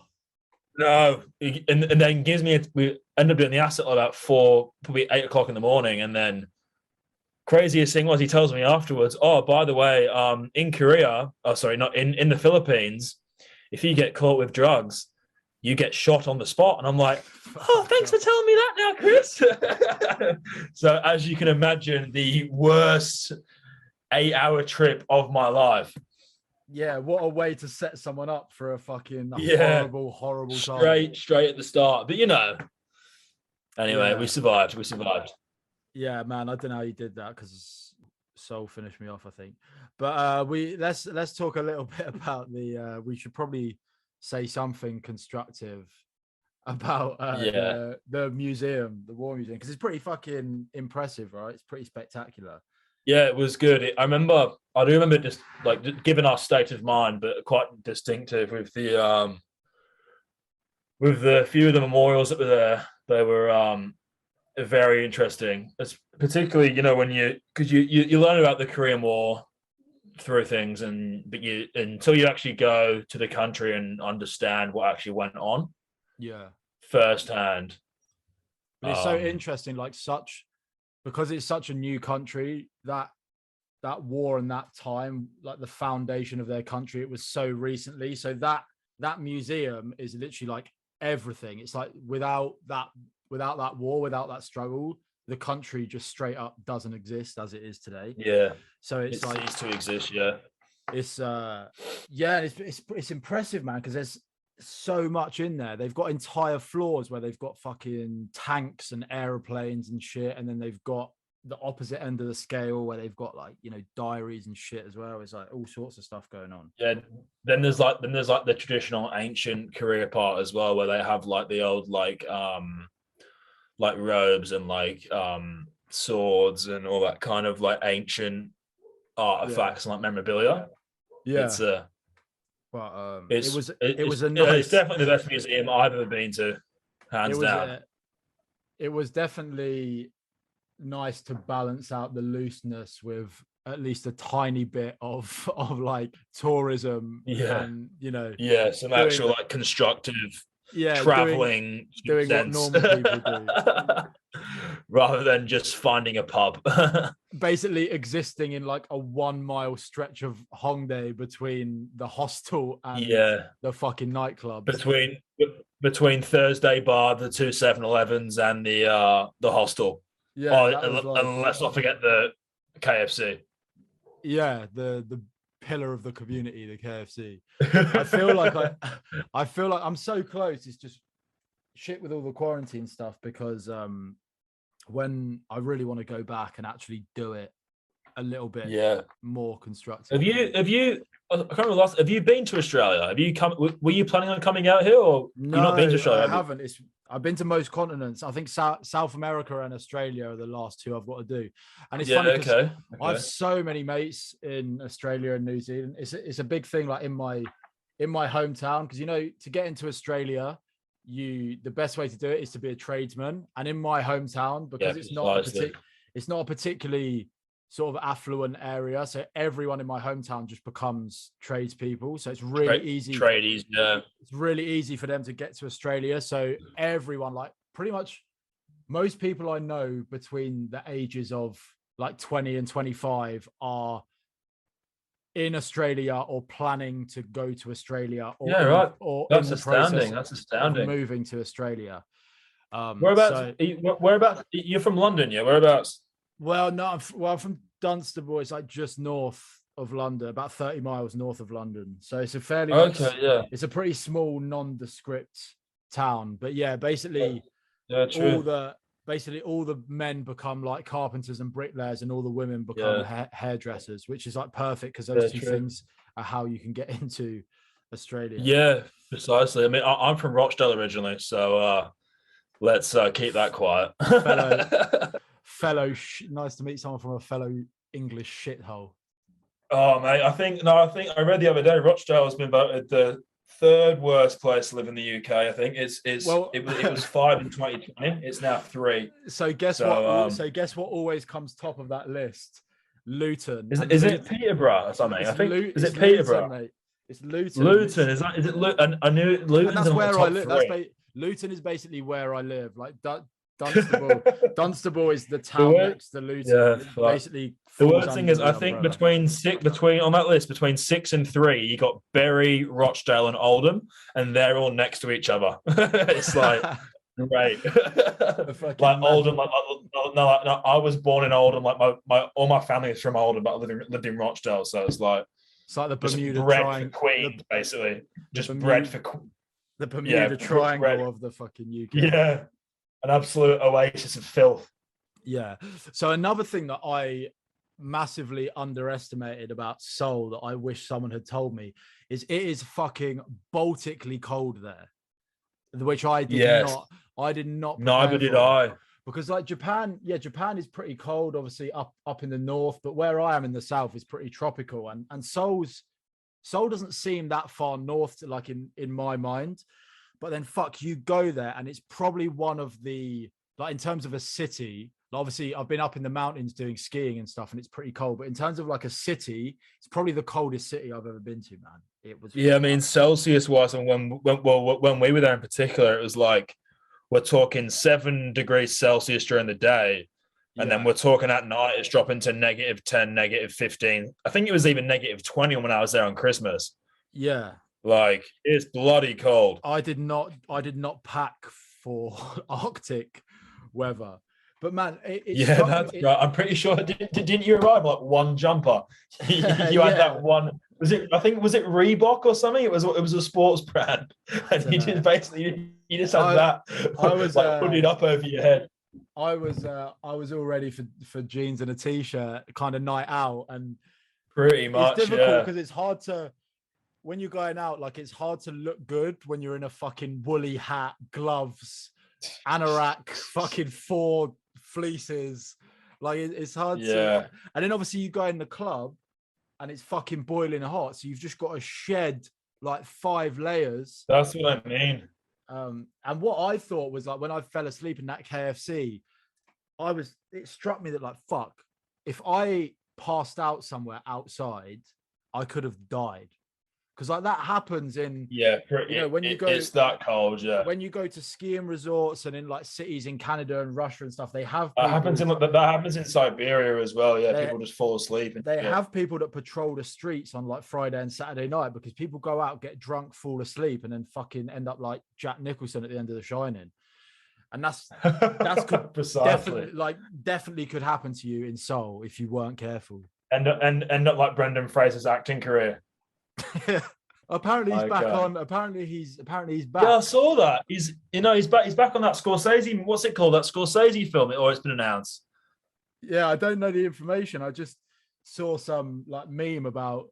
No, and then gives me. We end up doing the acid at about 4, probably 8:00 in the morning, and then craziest thing was he tells me afterwards, "Oh, by the way, in Korea, not in the Philippines, if you get caught with drugs, you get shot on the spot." And I'm like, "Oh, thanks for telling me that now, Chris." So as you can imagine, the worst 8-hour trip of my life. Yeah, what a way to set someone up for a fucking horrible time. Straight at the start. But anyway, we survived. Yeah, man, I don't know how you did that because Seoul finished me off, I think. But let's talk a little bit about we should probably say something constructive about the museum, the war museum, because it's pretty fucking impressive, right? It's pretty spectacular. Yeah, it was good. I do remember just like given our state of mind, but quite distinctive with the few of the memorials that were there. They were very interesting. It's particularly, when because you learn about the Korean War through things, but until you actually go to the country and understand what actually went on. Yeah. Firsthand. But it's so interesting, because it's such a new country, that war and that time, like the foundation of their country, it was so recently. So that museum is literally like everything. It's like without that war, without that struggle, the country just straight up doesn't exist as it is today. Yeah. So it ceased to exist. Yeah. It's impressive, man, because there's so much in there. They've got entire floors where they've got fucking tanks and airplanes and shit, and then they've got the opposite end of the scale where they've got like diaries and shit as well. It's like all sorts of stuff going on. Yeah. Then there's the traditional ancient Korea part as well, where they have like the old like robes and like swords and all that kind of like ancient artifacts and like memorabilia. Yeah. It's it was it's definitely the best museum I've ever been to, hands down. It was definitely nice to balance out the looseness with at least a tiny bit of like tourism. And some actual like constructive traveling doing what normal people do rather than just finding a pub. Basically existing in like a 1 mile stretch of Hongdae between the hostel and the fucking nightclub, between Thursday bar, the 2 7-Elevens and the hostel. And let's not forget the KFC. Yeah, the pillar of the community, the KFC. I feel like I'm so close. It's just shit with all the quarantine stuff, because when I really want to go back and actually do it a little bit more constructive. Have you been to Australia? Have you were you planning on coming out here, or no? You've not been to Australia? I haven't. I've been to most continents. I think South America and Australia are the last two I've got to do. And it's funny because I have so many mates in Australia and New Zealand. It's a big thing, like in my hometown, because to get into Australia, the best way to do it is to be a tradesman. And in my hometown, because it's not a particularly sort of affluent area. So everyone in my hometown just becomes tradespeople. So it's really easy. Tradies, yeah. It's really easy for them to get to Australia. So everyone, like pretty much most people I know between the ages of like 20 and 25 are in Australia or planning to go to Australia or That's in the astounding. process That's astounding. of moving to Australia. Whereabouts? Whereabouts? You're from London, yeah? Whereabouts? Well, no, I'm from Dunstable. It's like just north of London, about 30 miles north of London. So it's a fairly it's a pretty small, nondescript town. But yeah, basically, all the men become like carpenters and bricklayers, and all the women become hairdressers, which is like perfect because those two things are how you can get into Australia. Yeah, precisely. I mean, I'm from Rochdale originally, so let's keep that quiet. Nice to meet someone from a fellow English shithole. Oh mate, I think I read the other day Rochdale has been voted the third worst place to live in the UK. I think it was 5 in 2020. It's now 3. So guess what always comes top of that list? Luton. Is it Peterborough or something? I think is it Peterborough? Luton, mate. It's Luton. Luton is it Luton? I knew Luton's and that's in where the top I live. 3. Luton is basically where I live. Like Dunstable. Dunstable is the town next to Luton. Yeah, basically. The worst thing is, I think between on that list between 6 and 3, you got Bury, Rochdale, and Oldham, and they're all next to each other. It's like great. Like Oldham, no, I was born in Oldham. Like all my family is from Oldham, but I lived in Rochdale, so it's like the Bermuda Triangle, Queen, basically, just bread for the Bermuda Triangle of the fucking UK. Yeah, an absolute oasis of filth. Yeah. So another thing that I massively underestimated about Seoul that I wish someone had told me is it is fucking Baltically cold there, which I did not. Neither did I. Because like Japan is pretty cold, obviously up in the north, but where I am in the south is pretty tropical, and Seoul doesn't seem that far north to, like in my mind. But then you go there and it's probably one of the, like in terms of a city, obviously I've been up in the mountains doing skiing and stuff and it's pretty cold, but in terms of like a city, it's probably the coldest city I've ever been to, man. It was I mean Celsius wise, and when we were there in particular, it was like we're talking 7 degrees Celsius during the day, and then we're talking at night it's dropping to -10, -15. I think it was even -20 when I was there on Christmas. Yeah, like it's bloody cold. I did not pack for Arctic weather. But man, that's right. I'm pretty sure. Didn't you arrive like one jumper? You had that one. Was it Reebok or something? It was a sports brand, and you just basically had that. I was like hooded up over your head. I was all ready for jeans and a t-shirt, kind of night out, and pretty much it's difficult because it's hard to. When you're going out, like it's hard to look good when you're in a fucking woolly hat, gloves, anorak, fucking 4 fleeces. Like it's hard to. And then obviously you go in the club and it's fucking boiling hot, so you've just got to shed like 5 layers. That's what I mean. And what I thought was like when I fell asleep in that KFC, it struck me that like fuck, if I passed out somewhere outside, I could have died. Because like that happens in it's that cold. When you go to skiing resorts and in like cities in Canada and Russia and stuff, they have that happens in Siberia as well. Yeah, people just fall asleep. They have people that patrol the streets on like Friday and Saturday night because people go out, get drunk, fall asleep, and then fucking end up like Jack Nicholson at the end of The Shining. And that's definitely could happen to you in Seoul if you weren't careful. And end up like Brendan Fraser's acting career. Apparently he's back on. Apparently he's back. Yeah, I saw that. He's back. He's back on that Scorsese. What's it called? That Scorsese film, or it's been announced. Yeah, I don't know the information. I just saw some like meme about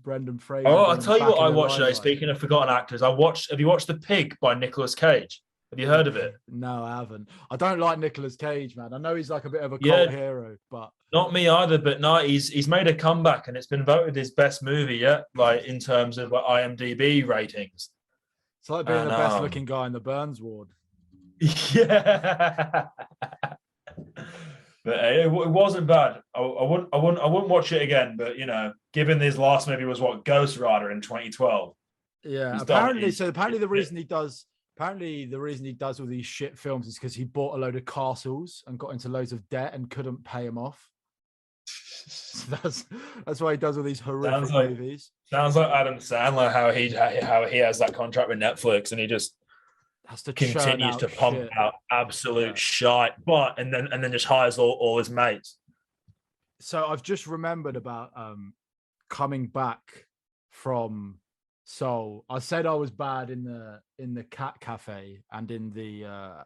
Brendan Fraser. Oh, I'll tell you what I watched today. Speaking of forgotten actors, have you watched The Pig by Nicolas Cage? Have you heard of it? No, I haven't. I don't like Nicolas Cage, man. I know he's like a bit of a cult hero, but not me either. But no, he's made a comeback and it's been voted his best movie yet, like in terms of like IMDb ratings. It's like being the best looking guy in the Burns ward. Yeah. But it wasn't bad. I wouldn't watch it again. But given his last movie was Ghost Rider in 2012. Yeah, Apparently the reason he does all these shit films is because he bought a load of castles and got into loads of debt and couldn't pay them off. So that's why he does all these horrific movies. Sounds like Adam Sandler, how he has that contract with Netflix and he just has to continues to pump out absolute shite, and then just hires all his mates. So I've just remembered about coming back from Seoul. I said I was bad in the cat cafe and in the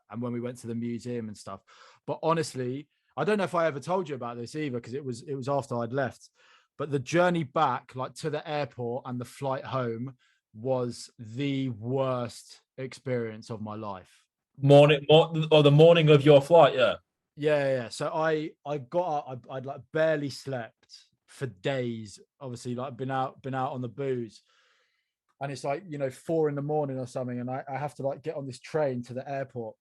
and when we went to the museum and stuff. But honestly, I don't know if I ever told you about this either because it was after I'd left. But the journey back, like to the airport and the flight home, was the worst experience of my life. The morning of your flight, yeah. Yeah. So I got up, I'd like barely slept for days. Obviously, like been out on the booze. And it's like, 4 a.m. or something. And I have to like get on this train to the airport.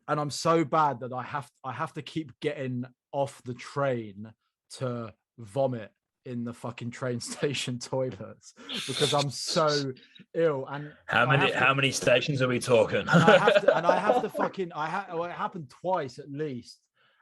And I'm so bad that I have to keep getting off the train to vomit in the fucking train station toilets because I'm so ill. And how many stations are we talking? And I have to fucking it happened twice at least.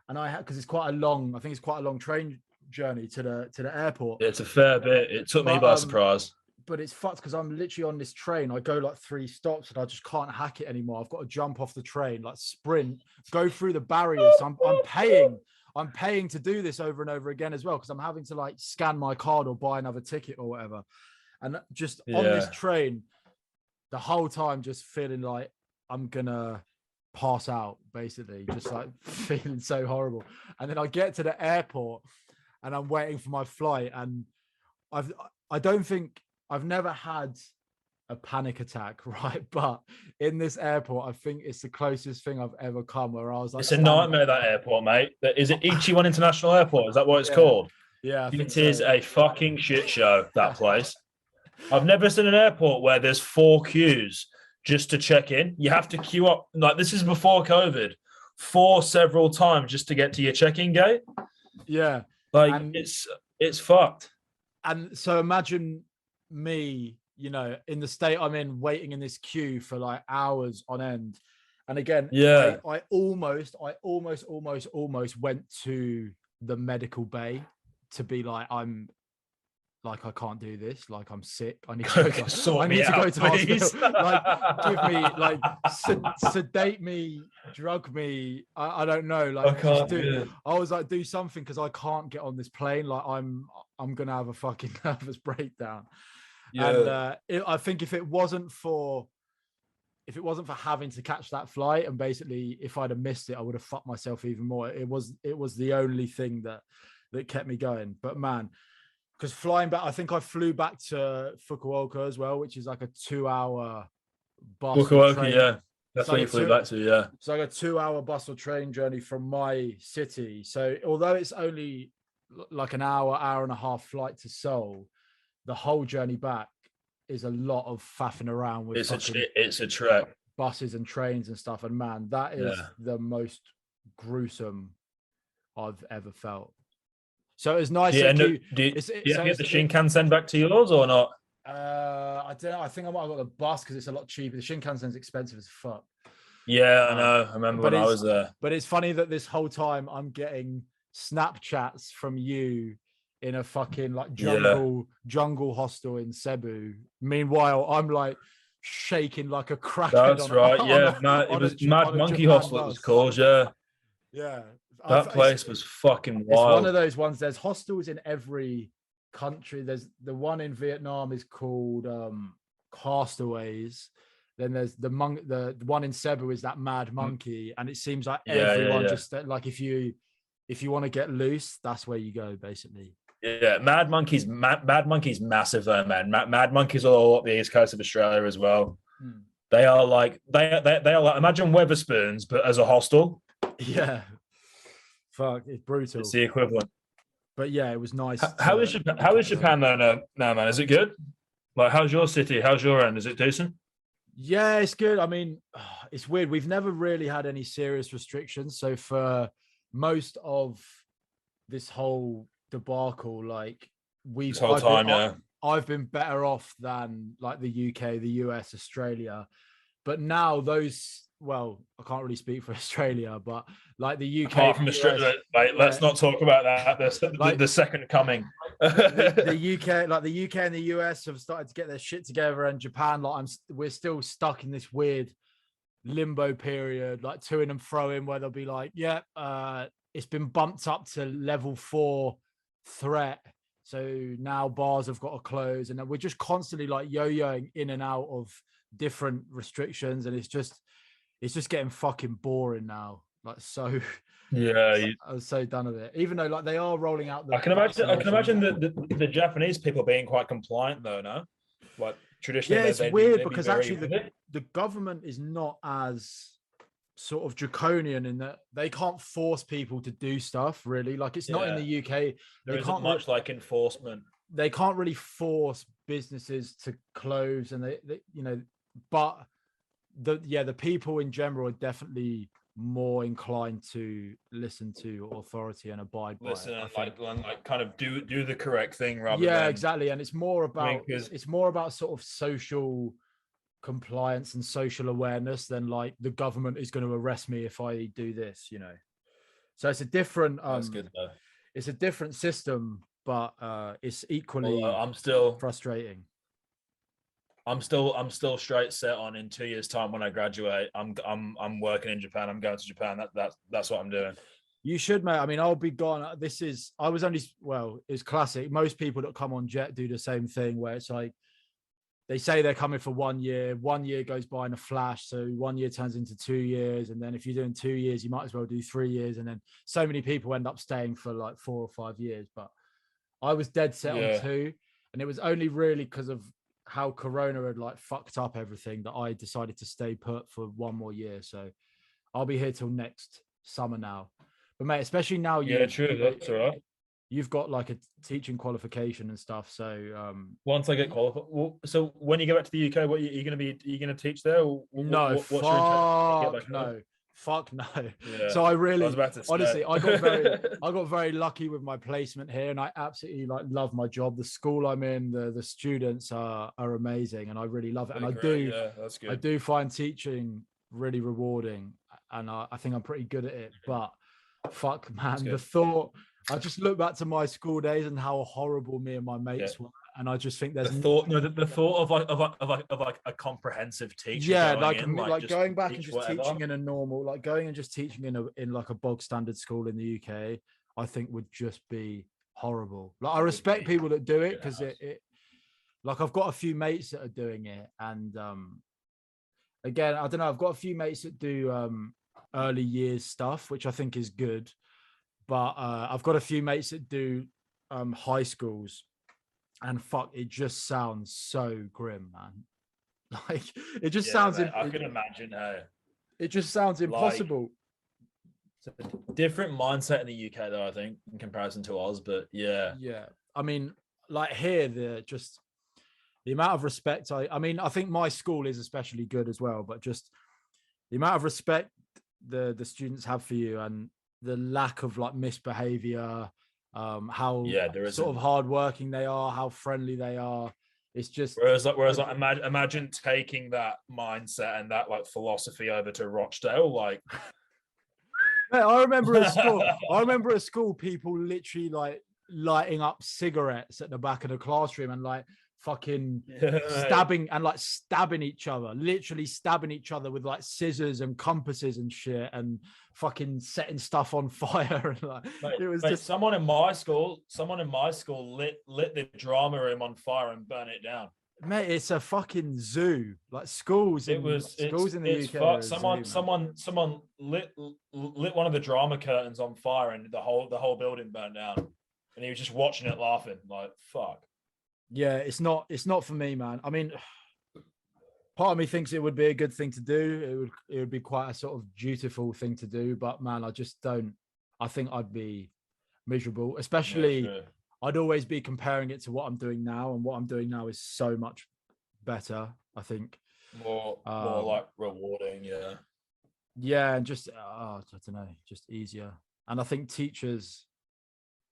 And because it's quite a long train journey to the airport. It's a fair bit. It took me by surprise. But it's fucked because I'm literally on this train. I go like 3 stops and I just can't hack it anymore. I've got to jump off the train, like sprint, go through the barriers. I'm paying to do this over and over again as well because I'm having to like scan my card or buy another ticket or whatever. And just on this train, the whole time just feeling like I'm gonna pass out, basically, just like feeling so horrible. And then I get to the airport and I'm waiting for my flight and I've never had a panic attack, right? But in this airport, I think it's the closest thing I've ever come where I was like... It's a nightmare, that airport, mate. Is it Ichiwan International Airport? Is that what it's called? Yeah. It is a fucking shit show, that place. I've never seen an airport where there's 4 queues just to check in. You have to queue up. Like, this is before COVID. 4 several times just to get to your check-in gate. Yeah. Like, it's fucked. And so imagine me, in the state I'm in, waiting in this queue for like hours on end. And again, I almost went to the medical bay to be like, I can't do this. Like, I'm sick. I need to go to hospital. Like, give me, like, sedate me, drug me. I don't know. Like, I was like, do something because I can't get on this plane. Like, I'm gonna have a fucking nervous breakdown. Yeah. And I think if it wasn't for having to catch that flight, and basically if I'd have missed it, I would have fucked myself even more. It was the only thing that kept me going. But man, because flying back, I think I flew back to Fukuoka as well, which is like a 2-hour bus. Fukuoka, yeah. That's where you flew back to, yeah. It's like a 2-hour bus or train journey from my city. So although it's only like an hour and a half flight to Seoul, the whole journey back is a lot of faffing around with it's a trek, buses and trains and stuff. And man, that is the most gruesome I've ever felt. So it's nice. Yeah, do you get the Shinkansen back to yours or not? I don't know. I think I might have got the bus because it's a lot cheaper. The Shinkansen's expensive as fuck. Yeah, I know. I remember when I was there. But it's funny that this whole time I'm getting Snapchats from you in a fucking like jungle hostel in Cebu. Meanwhile, I'm like shaking like a crackhead. That's right. It was Mad Monkey Hostel. It was called. Yeah. That place was fucking wild. It's one of those ones. There's hostels in every country. There's the one in Vietnam is called Castaways. Then there's the one in Cebu is that Mad Monkey, and it seems like everyone just like if you want to get loose, that's where you go basically. Yeah, Mad Monkey's massive though, man. Mad Monkey's all up the east coast of Australia as well. They are like they are like, imagine Weatherspoons but as a hostel. Yeah. Fuck, it's brutal. It's the equivalent. But yeah, it was nice. How is Japan though now, man? Is it good? Like, how's your city? How's your end? Is it decent? Yeah, it's good. I mean, it's weird. We've never really had any serious restrictions. So for most of this whole debacle, like This whole time, I've been better off than like the UK, the US, Australia. But now those, well, I can't really speak for Australia, but like the UK, apart from Australia, mate, let's not talk about that. The second coming. the UK, like the UK and the US have started to get their shit together, and Japan, like we're still stuck in this weird limbo period, like to and fro in, where they'll be like, it's been bumped up to level 4 threat. So now bars have got to close, and we're just constantly like yo-yoing in and out of different restrictions, and it's just getting fucking boring now. Like, so yeah, I was so done with it. Even though like they are rolling out I can imagine the Japanese people being quite compliant though, no? Like traditionally, yeah, it's weird because actually the government is not as sort of draconian in that they can't force people to do stuff really. Like it's not in the UK. There isn't much like enforcement. They can't really force businesses to close, and they you know, but the people in general are definitely more inclined to listen to authority and abide by it. And like kind of do the correct thing rather than exactly. And it's more about sort of social compliance and social awareness than like the government is going to arrest me if I do this, you know. So it's a different That's good though. It's a different system, but it's equally I'm still frustrating. I'm still straight set on in 2 years' time when I graduate. I'm working in Japan. I'm going to Japan. That's what I'm doing. You should, mate. I mean, I'll be gone. It's classic. Most people that come on Jet do the same thing, where it's like they say they're coming for 1 year. 1 year goes by in a flash, so 1 year turns into 2 years, and then if you're doing 2 years, you might as well do 3 years, and then so many people end up staying for like 4 or 5 years. But I was dead set on 2, and it was only really because of how Corona had like fucked up everything that I decided to stay put for 1 more year. So I'll be here till next summer now. But mate, especially now, that's all right. You've got like a teaching qualification and stuff. So once I get qualified, so when you go back to the UK, what are you going to teach there? Or no, what's your no. Fuck no. Yeah. So I really, honestly, I got very lucky with my placement here, and I absolutely like love my job. The school I'm in, the students are amazing, and I really love it. And that's good. I do find teaching really rewarding, and I think I'm pretty good at it. But fuck, man, the thought. I just look back to my school days and how horrible me and my mates were, and I just think there's the thought of like a comprehensive teacher. Going back and just teaching in a normal, like going and just teaching in like a bog standard school in the UK, I think would just be horrible. Like I respect people that do it because it like I've got a few mates that are doing it, and again, I don't know, I've got a few mates that do early years stuff, which I think is good. But I've got a few mates that do high schools, and fuck, it just sounds so grim, man. Like it just sounds. Mate, I can imagine. It just sounds impossible. Like, it's a different mindset in the UK, though, I think, in comparison to Oz. But yeah. I mean, like here, the amount of respect. I mean, I think my school is especially good as well, but just the amount of respect the students have for you, and the lack of like misbehavior, how sort of hardworking they are, how friendly they are. It's just whereas imagine taking that mindset and that like philosophy over to Rochdale. Like, mate, I remember at school, people literally like lighting up cigarettes at the back of the classroom and like fucking stabbing each other, literally stabbing each other with like scissors and compasses and shit, and fucking setting stuff on fire. And like, it was just someone in my school lit the drama room on fire and burn it down. Mate, it's a fucking zoo. Like schools in the UK. Someone lit one of the drama curtains on fire and the whole building burned down. And he was just watching it laughing, like, fuck. Yeah, it's not for me, man. I mean, part of me thinks it would be a good thing to do. It would be quite a sort of dutiful thing to do, but man, I just don't. I think I'd be miserable, especially I'd always be comparing it to what I'm doing now, and what I'm doing now is so much better. I think more like rewarding, and just I don't know, just easier. And I think teachers,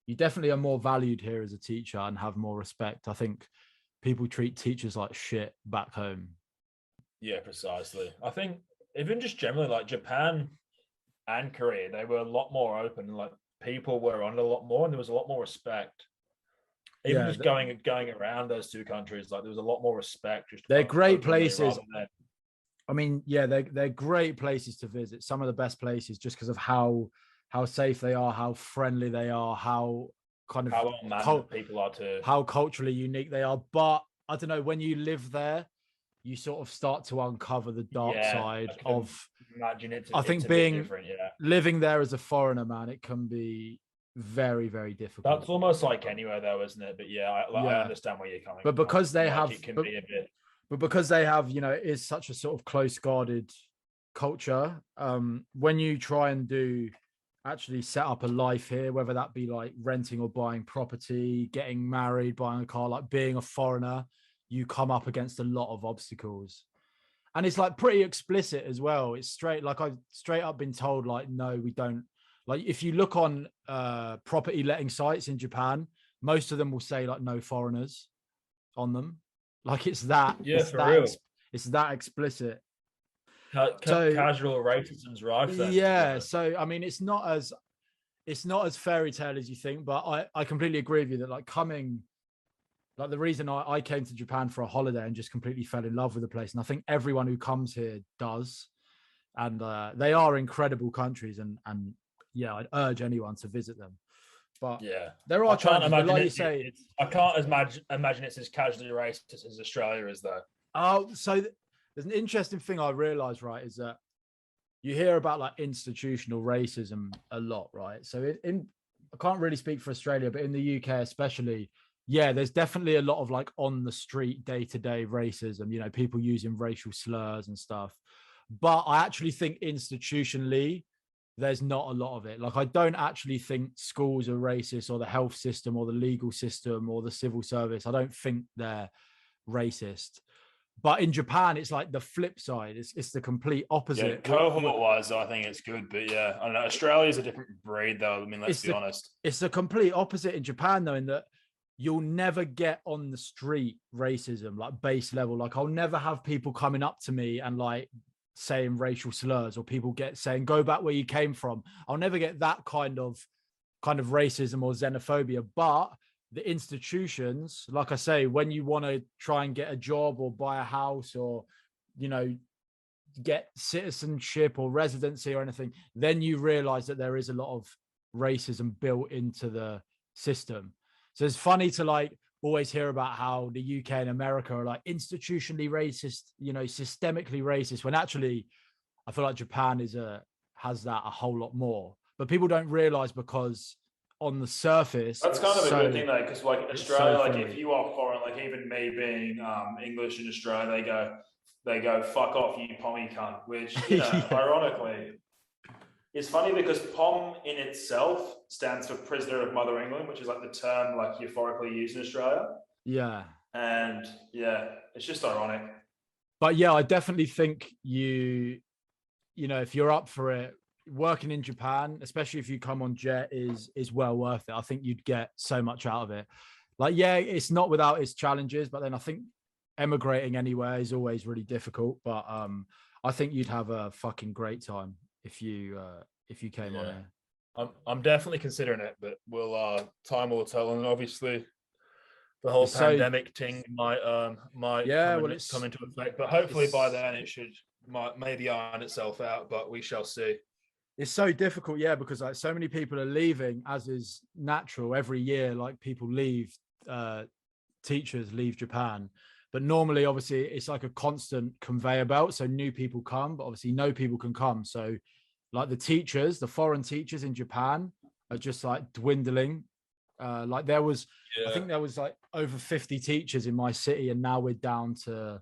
you definitely are more valued here as a teacher and have more respect. I think people treat teachers like shit back home. Yeah, precisely. I think even just generally, like Japan and Korea, they were a lot more open, and like people were on it a lot more, and there was a lot more respect. Even just going around those two countries, like there was a lot more respect. Just they're great places. Than... I mean, yeah, they're great places to visit. Some of the best places, just because of how safe they are, how friendly they are, how kind of how people are too, how culturally unique they are. But I don't know, when you live there, you sort of start to uncover the dark side of. Imagine it. I think being living there as a foreigner, man, it can be very, very difficult. That's almost like anywhere though, isn't it? But yeah, I understand where you're coming from. But because they have, it can be a bit. But because they have, it is such a sort of close guarded culture. When you try and actually set up a life here, whether that be like renting or buying property, getting married, buying a car, like being a foreigner, you come up against a lot of obstacles. And it's like pretty explicit as well. It's straight, like I've straight up been told, like, no, we don't. Like if you look on property letting sites in Japan, most of them will say like no foreigners on them. Like it's that. Yeah, it's for that, real. It's that explicit. Casual racism's rife then. Yeah. So I mean, it's not as fairy tale as you think, but I completely agree with you that like coming. Like the reason I came to Japan for a holiday and just completely fell in love with the place. And I think everyone who comes here does. And they are incredible countries. And yeah, I'd urge anyone to visit them. But yeah, there are challenges. But like you say, I can't imagine it's as casually racist as Australia is, though. Oh, so there's an interesting thing I realized, right, is that you hear about like institutional racism a lot, right? So I can't really speak for Australia, but in the UK especially, yeah, there's definitely a lot of like on the street, day-to-day racism, people using racial slurs and stuff. But I actually think institutionally, there's not a lot of it. Like, I don't actually think schools are racist, or the health system or the legal system or the civil service. I don't think they're racist. But in Japan, it's like the flip side. It's the complete opposite. Yeah, cohort-wise, I think it's good. But yeah, I don't know. Australia's a different breed, though. I mean, let's be honest. It's the complete opposite in Japan, though, in that you'll never get on the street racism, like base level. Like, I'll never have people coming up to me and like saying racial slurs, or people saying, go back where you came from. I'll never get that kind of racism or xenophobia. But the institutions, like I say, when you want to try and get a job or buy a house or, get citizenship or residency or anything, then you realize that there is a lot of racism built into the system. So it's funny to like always hear about how the UK and America are like institutionally racist, systemically racist, when actually I feel like Japan has that a whole lot more. But people don't realize, because on the surface, that's kind of a good thing though, because like in Australia, like if you are foreign, like even me being English in Australia, they go fuck off, you pommy cunt, which ironically is funny, because POM in itself stands for Prisoner of Mother England, which is like the term like euphorically used in Australia. Yeah. And yeah, it's just ironic. But yeah, I definitely think if you're up for it, working in Japan, especially if you come on jet, is well worth it. I think you'd get so much out of it. Like, yeah, it's not without its challenges, but then I think emigrating anywhere is always really difficult. But I think you'd have a fucking great time if you came on here. I'm definitely considering it, but time will tell. And obviously the whole pandemic thing might come into effect, but hopefully by then it might maybe iron itself out, but we shall see. It's so difficult, yeah, because like so many people are leaving, as is natural every year. Like, people leave, teachers leave Japan, but normally, obviously, it's like a constant conveyor belt. So new people come, but obviously no people can come. So like the foreign teachers in Japan are just like dwindling. Like I think there was like over 50 teachers in my city, and now we're down to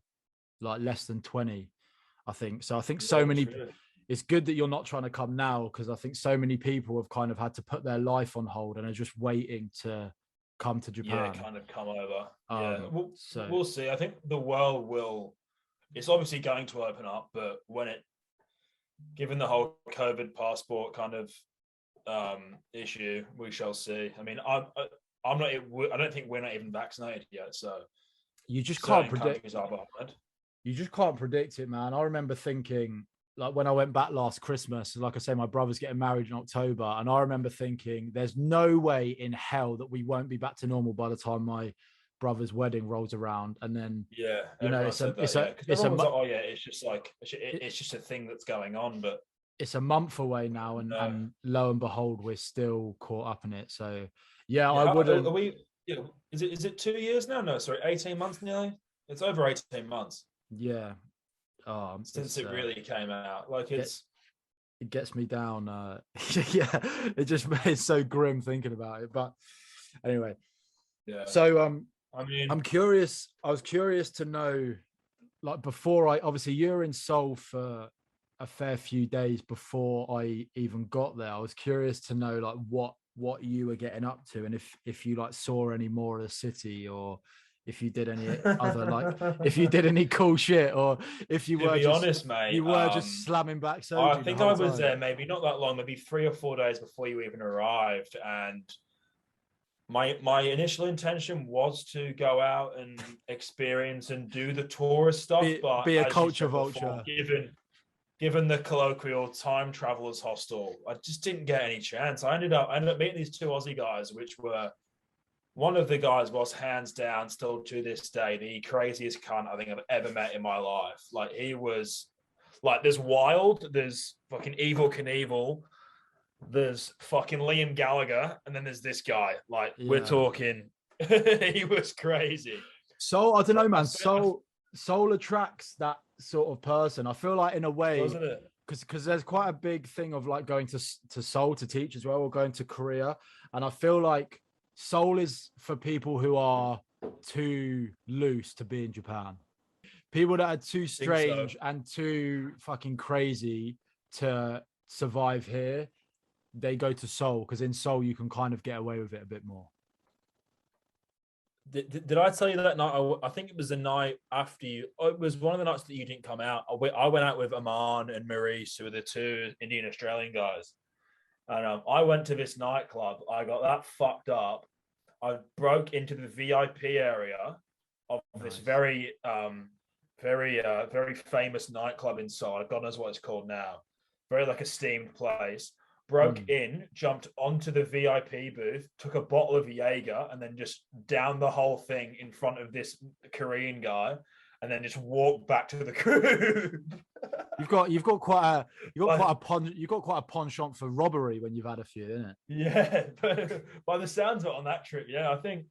like less than 20, I think. So I think it's good that you're not trying to come now, because I think so many people have kind of had to put their life on hold and are just waiting to come to Japan. Yeah, kind of come over. We'll see. I think the world it's obviously going to open up, but given the whole COVID passport kind of issue. We shall see. I mean, I'm not. I don't think we're not even vaccinated yet. So you just can't predict. Countries are behind. You just can't predict it, man. I remember thinking, like when I went back last Christmas, like I say, my brother's getting married in October, and I remember thinking, there's no way in hell that we won't be back to normal by the time my brother's wedding rolls around. And then, yeah, you know, it's just like it's just a thing that's going on, but it's a month away now, and lo and behold, we're still caught up in it. So, yeah, I wouldn't. Are we? Yeah, is it 2 years now? No, sorry, 18 months nearly. It's over 18 months. Yeah. Since it really came out, like it gets me down. Yeah, it's so grim thinking about it. But anyway, yeah. So I mean, I'm curious. I was curious to know, like, before obviously you're in Seoul for a fair few days before I even got there. I was curious to know, like, what you were getting up to, and if you like saw any more of the city, or if you did any other, like, if you did any cool shit, or if you were just honest, mate, you were just slamming back soju. I think I was there maybe not that long, maybe 3 or 4 days before you even arrived, and my initial intention was to go out and experience and do the tourist stuff, but be a culture vulture. Given the colloquial time travelers hostel, I just didn't get any chance. I ended up meeting these 2 Aussie guys, which were, one of the guys was hands down, still to this day, the craziest cunt I think I've ever met in my life. Like, he was like, there's Wild, there's fucking Evil Knievel, there's fucking Liam Gallagher, and then there's this guy. Like, we're talking, he was crazy. So I don't know, man. Soul attracts that sort of person. I feel like, in a way, doesn't it? Because there's quite a big thing of like going to Seoul to teach as well, or going to Korea, and I feel like Seoul is for people who are too loose to be in Japan. People that are too strange and too fucking crazy to survive here, they go to Seoul, because in Seoul you can kind of get away with it a bit more. Did I tell you that night? I think it was the night after you. It was one of the nights that you didn't come out. I went out with Aman and Maurice, who are the 2 Indian Australian guys. And I went to this nightclub. I got that fucked up. I broke into the VIP area of this very famous nightclub in Seoul. God knows what it's called now. Very like esteemed place. Broke in, jumped onto the VIP booth, took a bottle of Jaeger, and then just downed the whole thing in front of this Korean guy, and then just walked back to the crew. You've got quite a penchant for robbery when you've had a few, isn't it? Yeah, but by the sounds of it on that trip, yeah, I think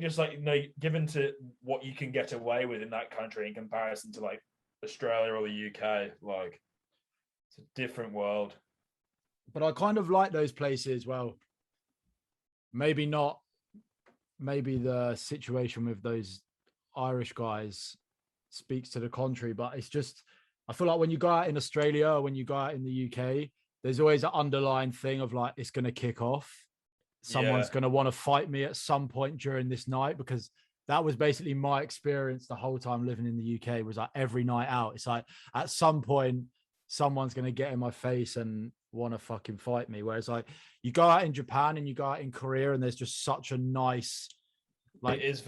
just like, given to what you can get away with in that country in comparison to like Australia or the UK, like, it's a different world. But I kind of like those places. Well, maybe not. Maybe the situation with those Irish guys speaks to the contrary, but it's just, I feel like when you go out in Australia or when you go out in the UK, there's always an underlying thing of like, it's going to kick off. Someone's going to want to fight me at some point during this night, because that was basically my experience the whole time living in the UK. Was like, every night out, it's like at some point someone's going to get in my face and want to fucking fight me. Whereas like, you go out in Japan and you go out in Korea, and there's just such a nice, like, it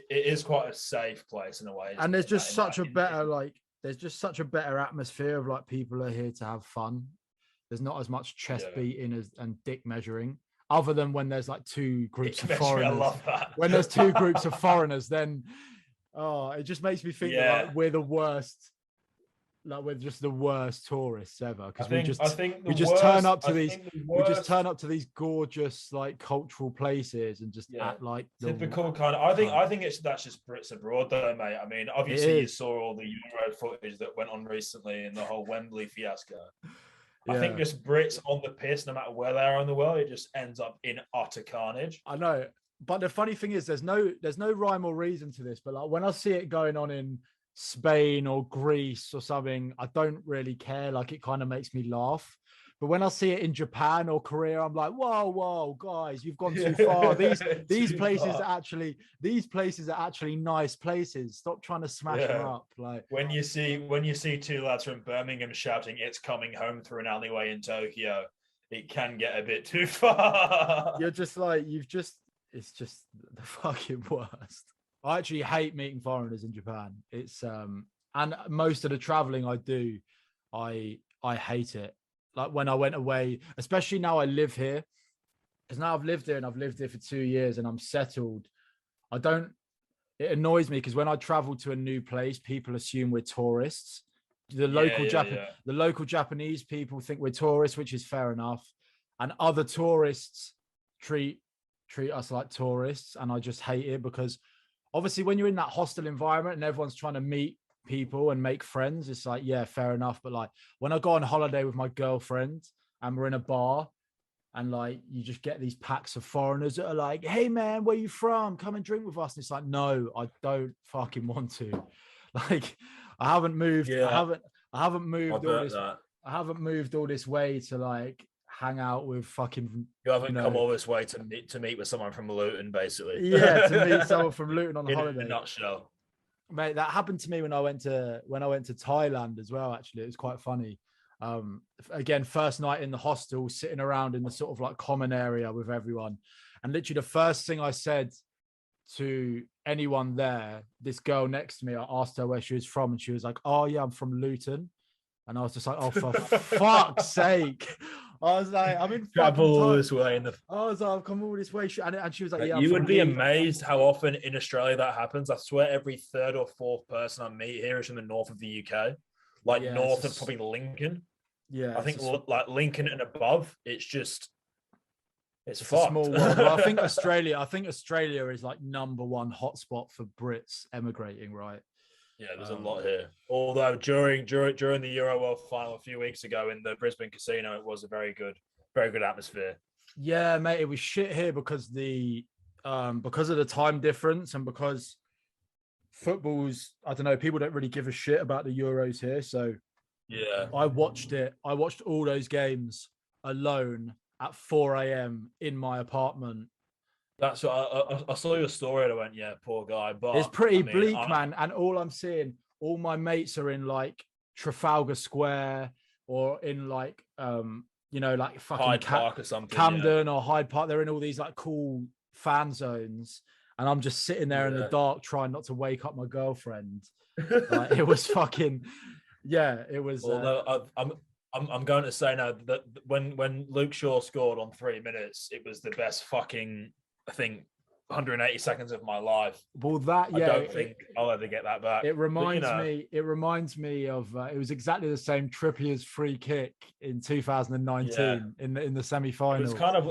is quite a safe place in a way. And there's just such a better, like, there's just such a better atmosphere of like, people are here to have fun. There's not as much chest beating and dick measuring, other than when there's like 2 groups of foreigners. I love that. When there's 2 groups of foreigners, then it just makes me think that, like, we're the worst. Like, we're just the worst tourists ever, because we just turn up to these gorgeous, like, cultural places and just act like typical kind of. I think that's just Brits abroad, though, mate. I mean, obviously you saw all the Euro footage that went on recently in the whole Wembley fiasco. I think just Brits on the piss, no matter where they are in the world, it just ends up in utter carnage. I know, but the funny thing is, there's no rhyme or reason to this. But like, when I see it going on in Spain or Greece or something, I don't really care. Like, it kind of makes me laugh. But when I see it in Japan or Korea, I'm like, whoa, guys, you've gone too far. These places are actually nice places. Stop trying to smash them up. Like, when you see 2 lads from Birmingham shouting "It's coming home" through an alleyway in Tokyo, it can get a bit too far. You're just like, it's just the fucking worst. I actually hate meeting foreigners in Japan. It's and most of the traveling I do, I hate it. Like when I went away, especially now I live here, because now I've lived here and I've lived here for 2 years and I'm settled. It annoys me because when I travel to a new place, people assume we're tourists. The local Japanese people think we're tourists, which is fair enough. And other tourists treat us like tourists. And I just hate it because obviously when you're in that hostile environment and everyone's trying to meet people and make friends, it's like, yeah, fair enough. But like when I go on holiday with my girlfriend and we're in a bar and like you just get these packs of foreigners that are like, hey man, where you from? Come and drink with us. And it's like, no, I don't fucking want to. Like I haven't moved. Yeah, I haven't moved all this. That. I haven't moved all this way to like hang out with fucking. You haven't come all this way to meet with someone from Luton, basically. Yeah, to meet someone from Luton on holiday. In a nutshell, mate. That happened to me when I went to Thailand as well. Actually, it was quite funny. Again, first night in the hostel, sitting around in the sort of like common area with everyone, and literally the first thing I said to anyone there, this girl next to me, I asked her where she was from, and she was like, "Oh yeah, I'm from Luton," and I was just like, "Oh for fuck's sake!" I was like, "I'm in travel all this way in the." I was like, "I've come all this way," and she was like, "Yeah." You would be amazed how often in Australia that happens. I swear, every third or fourth person I meet here is from the north of the UK, like north of probably Lincoln. Yeah, I think like Lincoln and above, it's a small world. Well, I think Australia is like number one hotspot for Brits emigrating, right? Yeah, there's a lot here. Although during the Euro World Final a few weeks ago in the Brisbane casino, it was a very good atmosphere. Yeah, mate, it was shit here because of the time difference and because football's, I don't know, people don't really give a shit about the Euros here. So yeah, I watched all those games alone at 4 a.m. in my apartment. That's what I saw your story and I went, yeah, poor guy. But it's pretty bleak, man. And all I'm seeing, all my mates are in like Trafalgar Square or in like like fucking Hyde Park or something, Camden or Hyde Park. They're in all these like cool fan zones, and I'm just sitting there in the dark trying not to wake up my girlfriend. Like, it was fucking, yeah, it was. Although I'm going to say now that when Luke Shaw scored on 3 minutes, it was the best fucking, I think, 180 seconds of my life. Well, I don't think I'll ever get that back. It reminds me of it was exactly the same Trippier's free kick in 2019 in the semi-final.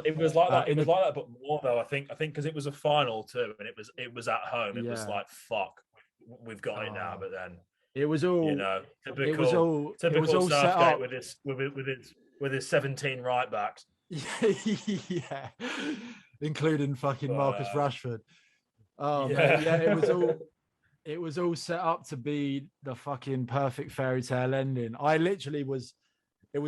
It was like that, but more though. I think because it was a final too, and it was at home. It was like, fuck, we've got it now. But then it was all typical Southgate set up with his 17 right backs. Yeah. Including fucking Marcus Rashford. Oh man, yeah, it was all set up to be the fucking perfect fairy tale ending. It was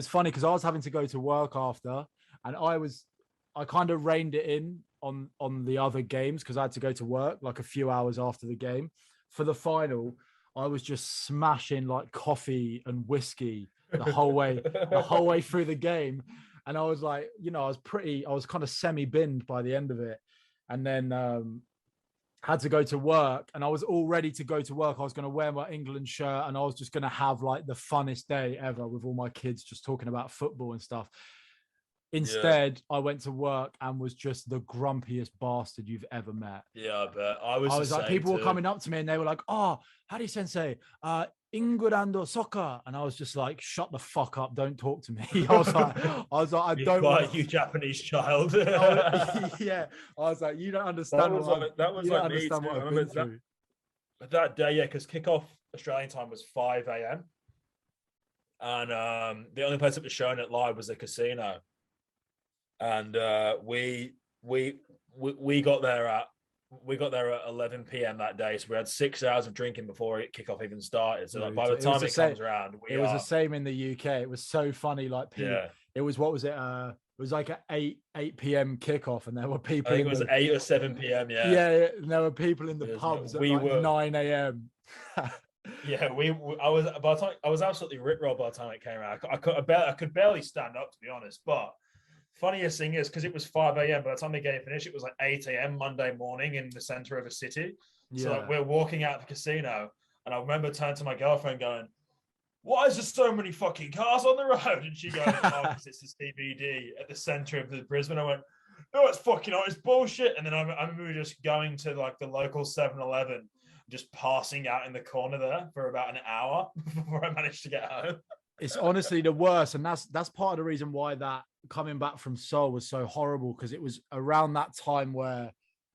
funny because I was having to go to work after, and I kind of reined it in on the other games because I had to go to work like a few hours after the game. For the final, I was just smashing like coffee and whiskey the whole way through the game. And I was like, I was kind of semi-binned by the end of it. And then had to go to work, and I was all ready to go to work. I was going to wear my England shirt and I was just going to have like the funnest day ever with all my kids just talking about football and stuff. Instead, I went to work and was just the grumpiest bastard you've ever met. Yeah, I bet. I was like, people were coming up to me and they were like, "Oh, how do you sensei? Ingurando soccer," and I was just like, "Shut the fuck up! Don't talk to me." I was like, I don't want you, Japanese child. Yeah, I was like, you don't understand. That was like me too. What I've been through. That day, yeah, because kickoff Australian time was 5 a.m. and the only place that was showing it live was the casino, and we got there at 11 p.m. that day, so we had 6 hours of drinking before kickoff even started. So like, by the time it comes around, it was the same in the UK. It was so funny. Like, it was, what was it? It was like an 8 p.m. kickoff, and there were people. I think it was 8 or 7 p.m. Yeah. Yeah, and there were people in the pubs at 9 a.m. Yeah, I was absolutely rickrolled by the time it came out. I could barely stand up, to be honest. But funniest thing is because it was 5 a.m. By the time the game finished, it was like 8 a.m. Monday morning in the center of a city. So like, we're walking out of the casino, and I remember turning to my girlfriend going, "Why is there so many fucking cars on the road?" And she goes, "Oh, because it's the CBD at the center of the Brisbane." I went, "No, it's fucking not. It's bullshit." And then I remember just going to like the local 7-Eleven, just passing out in the corner there for about an hour before I managed to get home. It's honestly the worst, and that's part of the reason why that coming back from Seoul was so horrible, because it was around that time where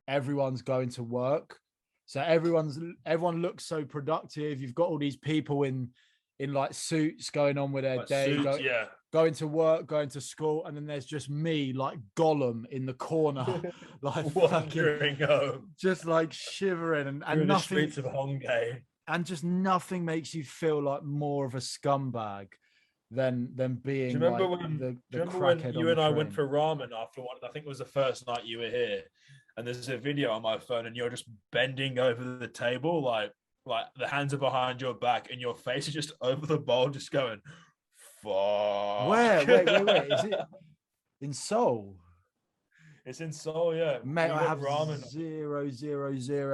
everyone's going to work, so everyone looks so productive. You've got all these people in like suits going on with their Like day, suits, going to work, going to school, and then there's just me like Gollum in the corner, like wandering home, just like shivering and through the nothing, streets of Hongdae. and just nothing makes you feel like more of a scumbag than being. Do you remember like when, the when you and I went train. for ramen after one? I think it was the first night you were here, and there's a video on my phone, and you're just bending over the table, like the hands are behind your back, and your face is just over the bowl, just going, "Fuck." Where? Wait. Is it in Seoul? It's in Seoul, yeah. Mate, I have ramen. zero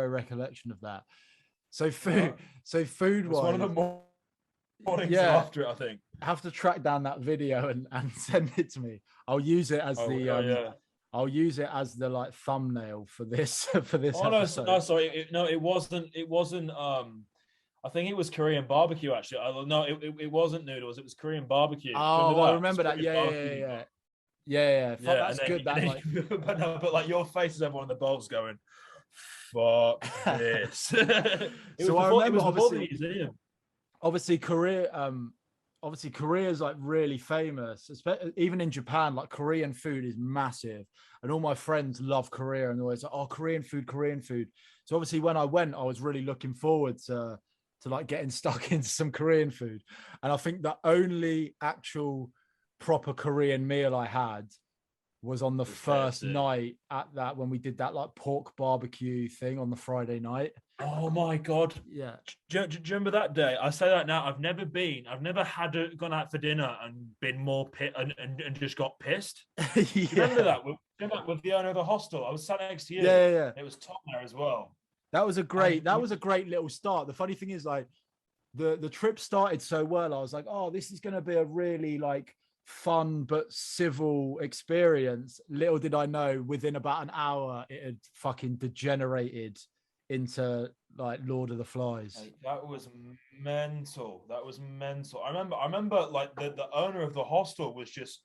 recollection of that. So food wise, one of the mornings after it, I think. I have to track down that video and send it to me. I'll use it as I'll use it as the like thumbnail for this episode. No, sorry, it wasn't. I think it was Korean barbecue actually. It wasn't noodles. It was Korean barbecue. Oh, I remember that. Yeah. That's good. But like your face is everyone in the bowl's going, "Fuck this." So I remember obviously Korea is like really famous, even in Japan. Like Korean food is massive, and all my friends love Korea, and they're always like, "Oh, Korean food." So obviously, when I went, I was really looking forward to like getting stuck into some Korean food. And I think the only actual proper Korean meal I had was on the first night at that, when we did that like pork barbecue thing on the Friday night. Oh my God. Yeah. Do you remember that day? I say that now. I've never gone out for dinner and been more and just got pissed. Yeah. Do you remember that? With the owner of the hostel. I was sat next to you. Yeah. It was Tom there as well. That was a great little start. The funny thing is, like, the trip started so well. I was like, oh, this is going to be a really like fun but civil experience. Little did I know, within about an hour, it had fucking degenerated into like Lord of the Flies. That was mental. I remember like the owner of the hostel was just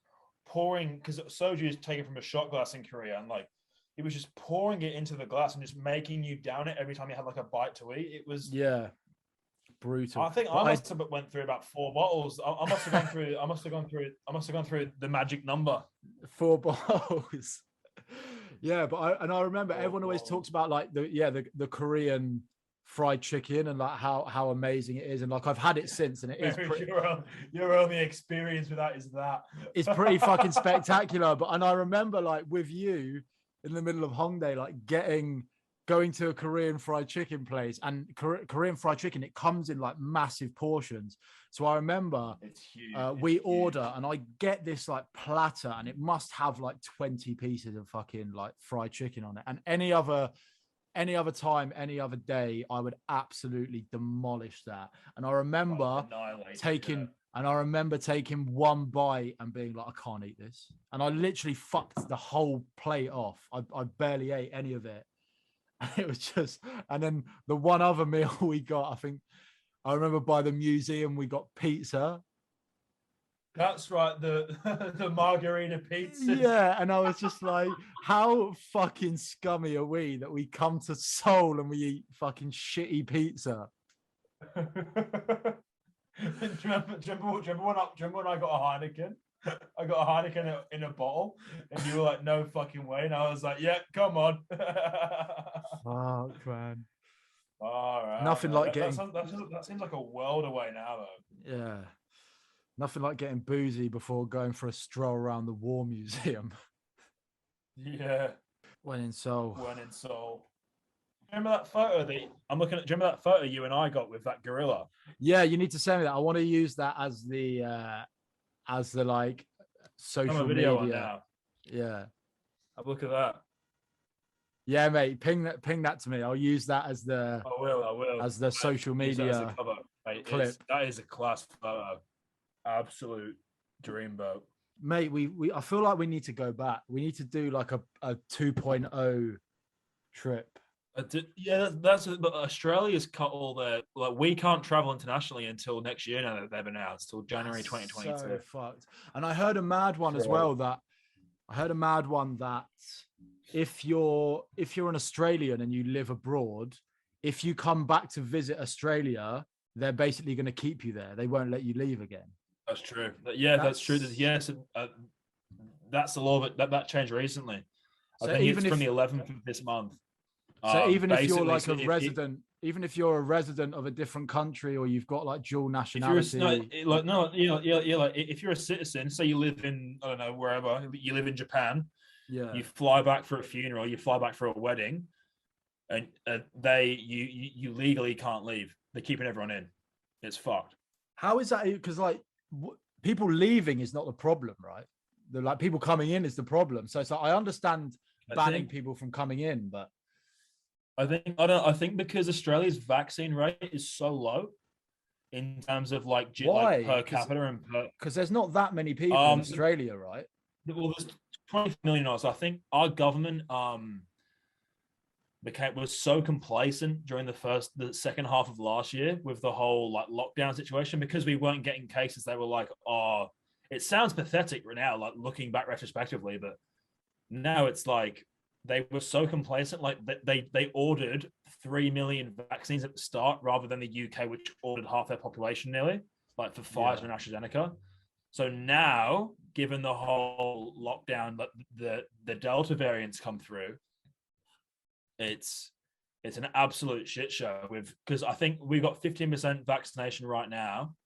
pouring, because soju is taken from a shot glass in Korea, and like he was just pouring it into the glass and just making you down it every time you had like a bite to eat. It was brutal. I think I must have went through about 4 bottles. I must have gone through the magic number. 4 bottles. Yeah, but I remember everyone always talks about like the Korean fried chicken and like how amazing it is, and like I've had it since, and it is your only experience with that is that it's pretty fucking spectacular. And I remember like with you in the middle of Hongdae, like going to a Korean fried chicken place, and Korean fried chicken, it comes in like massive portions. So I remember it's huge. We order, and I get this like platter, and it must have like 20 pieces of fucking like fried chicken on it. And any other time, any other day, I would absolutely demolish that. And I remember taking one bite and being like, I can't eat this. And I literally fucked the whole plate off. I barely ate any of it. And it was just, and then the one other meal we got, I remember by the museum, we got pizza. That's right, the margarita pizza. Yeah, and I was just like, how fucking scummy are we that we come to Seoul and we eat fucking shitty pizza? Do you remember when I got a Heineken? I got a Heineken in a bottle, and you were like, "No fucking way!" And I was like, "Yeah, come on." Fuck, man. All right. Nothing like getting. That seems like a world away now, though. Yeah. Nothing like getting boozy before going for a stroll around the War Museum. Yeah. When in Seoul. Remember that photo do you remember that photo you and I got with that gorilla? Yeah, you need to send me that. I want to use that as the like social video media. now. Yeah. Have a look at that. Yeah, mate. Ping that to me. I'll use that as the I will. as the social Use that as a media cover. Mate, clip. that is a class photo. Absolute dreamboat. Mate, we I feel like we need to go back. We need to do like a 2.0 trip. Yeah, that's but Australia's cut all their like we can't travel internationally until next year now that they've announced till January 2022. So fucked. And I heard a mad one as well that if you're an Australian and you live abroad, if you come back to visit Australia, they're basically going to keep you there. They won't let you leave again. That's true. Yeah, that's true. Yes, that's the law that changed recently. I think it's from the 11th of this month. So even if you're like a resident, even if you're a resident of a different country or you've got like dual nationality, if you're a citizen, say you live in, I don't know, wherever you live in Japan, yeah, you fly back for a funeral, you fly back for a wedding, and you legally can't leave. They're keeping everyone in. It's fucked. How is that? Because like people leaving is not the problem, right? The like people coming in is the problem. So it's like I understand banning people from coming in, but I think because Australia's vaccine rate is so low in terms of like per capita and because there's not that many people in Australia, right? Well, there's 20 million of us. I think our government was so complacent during the second half of last year with the whole like lockdown situation because we weren't getting cases. They were like, oh, it sounds pathetic right now, like looking back retrospectively, but now it's like they were so complacent. Like they ordered 3 million vaccines at the start rather than the UK, which ordered half their population nearly, like for Pfizer and AstraZeneca. So now, given the whole lockdown, the Delta variants come through, it's an absolute shit show. Because I think we've got 15% vaccination right now,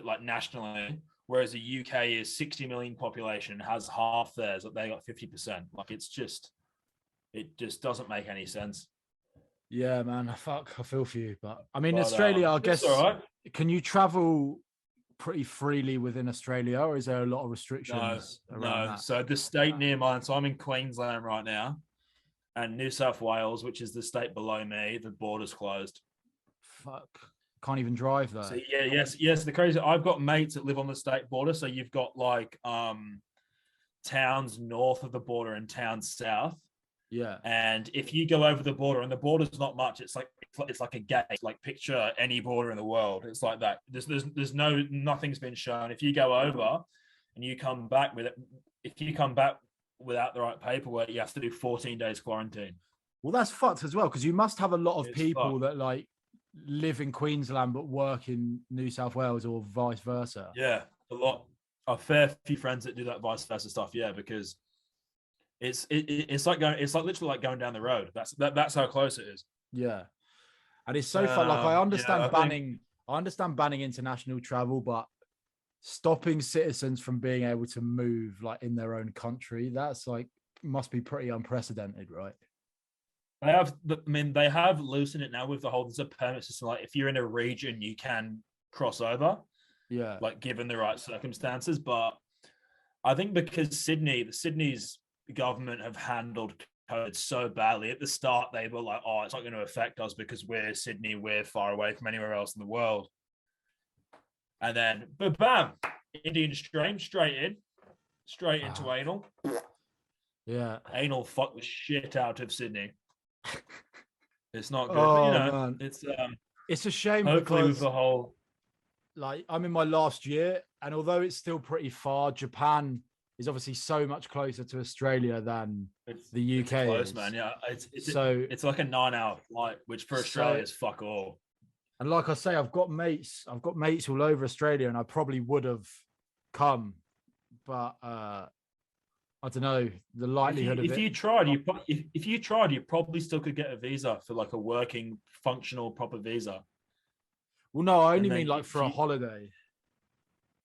like nationally, whereas the UK is 60 million population, has half theirs, but they got 50%. Like it just doesn't make any sense. Yeah, man. Fuck, I feel for you, but I mean, Australia, I guess. All right. Can you travel pretty freely within Australia, or is there a lot of restrictions around that? So the state near mine, so I'm in Queensland right now, and New South Wales, which is the state below me, the border's closed. Fuck, can't even drive there. So yes. The crazy, I've got mates that live on the state border, so you've got like towns north of the border and towns south. Yeah. And if you go over the border, and the border's not much, it's like a gate. Like picture any border in the world. It's like that. There's nothing's been shown. If you go over and you come back without the right paperwork, you have to do 14 days quarantine. Well, that's fucked as well, because you must have a lot of people that like live in Queensland but work in New South Wales or vice versa. Yeah, a fair few friends that do that vice versa stuff. Yeah, because it's literally like going down the road. That's how close it is. Yeah, and it's so fun. Like I understand I understand banning international travel, but stopping citizens from being able to move like in their own country, that's like must be pretty unprecedented, right? They have loosened it now with the whole there's a permit system. Like if you're in a region, you can cross over. Yeah, like given the right circumstances. But I think because Sydney's government have handled COVID so badly at the start, they were like, oh, it's not going to affect us because we're Sydney, we're far away from anywhere else in the world. And then, but bam, Indian stream straight into anal. Yeah, anal fuck the shit out of Sydney. It's not good. Oh, but, man. It's a shame. Hopefully, because with the whole, like, I'm in my last year, and although it's still pretty far, Japan is obviously so much closer to Australia than the UK close, is. Man. Yeah, it's like a 9-hour flight, which for Australia is fuck all. And like I say, I've got mates all over Australia, and I probably would have come, but I don't know the likelihood if you tried, you probably still could get a visa for like a working, functional, proper visa. Well, no, I only mean like for a holiday.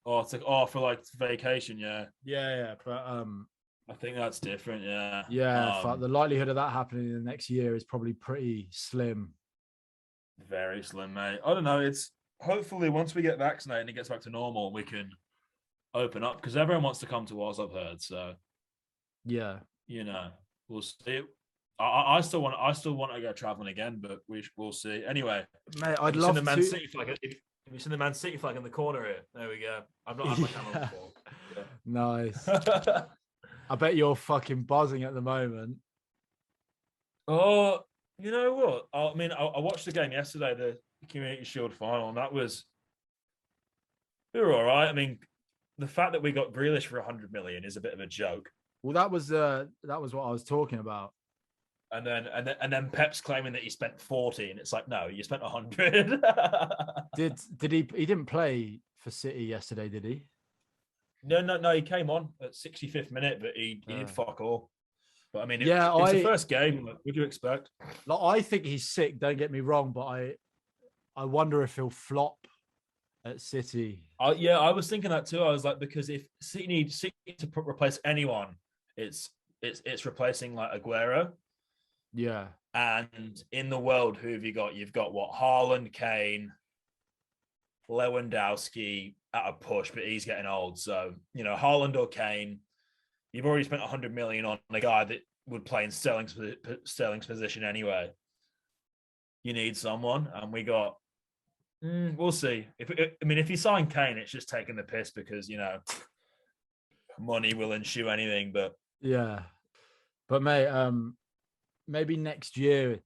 Oh, it's like for like vacation, yeah. Yeah, but I think that's different, yeah. Yeah, the likelihood of that happening in the next year is probably pretty slim. Very slim, mate. I don't know. It's hopefully once we get vaccinated and it gets back to normal, we can open up because everyone wants to come to us, I've heard. So Yeah. You know, we'll see. I still want to go traveling again, but we'll see. Anyway, Mate, I'd have you seen love the Man to. City flag? Have you seen the Man City flag in the corner here? There we go. I've not had my camera Yeah. before. Nice. Yeah. I bet you're fucking buzzing at the moment. Oh, you know what? I mean, I watched the game yesterday, the Community Shield final, and we were all right. I mean, the fact that we got Grealish for 100 million is a bit of a joke. Well, that was what I was talking about. And then Pep's claiming that he spent 40, and it's like, no, you spent 100. Did he didn't play for City yesterday, did he? No, he came on at 65th minute, but he did fuck all. But I mean, it's the first game. What would you expect? Like, I think he's sick. Don't get me wrong, but I wonder if he'll flop at City. Yeah, I was thinking that too. I was like, because if City need to replace anyone, it's replacing like Aguero. Yeah. And in the world, who have you got? You've got what? Haaland, Kane, Lewandowski at a push, but he's getting old. So, Haaland or Kane, you've already spent 100 million on a guy that would play in Sterling's position anyway. You need someone, and we got. We'll see. If you sign Kane, it's just taking the piss because money will ensue anything. But yeah, but mate, maybe next year,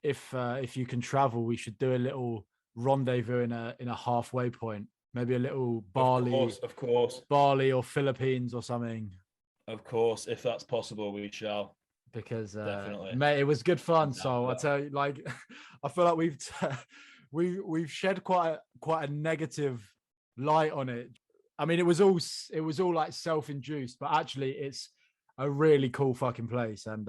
if you can travel, we should do a little rendezvous in a halfway point. Maybe a little Bali, of course, Bali or Philippines or something. Of course, if that's possible, we shall. Because definitely, mate, it was good fun. So I tell you, like, I feel like we've shed quite a negative light on it. I mean, it was all like self-induced, but actually, it's a really cool fucking place, and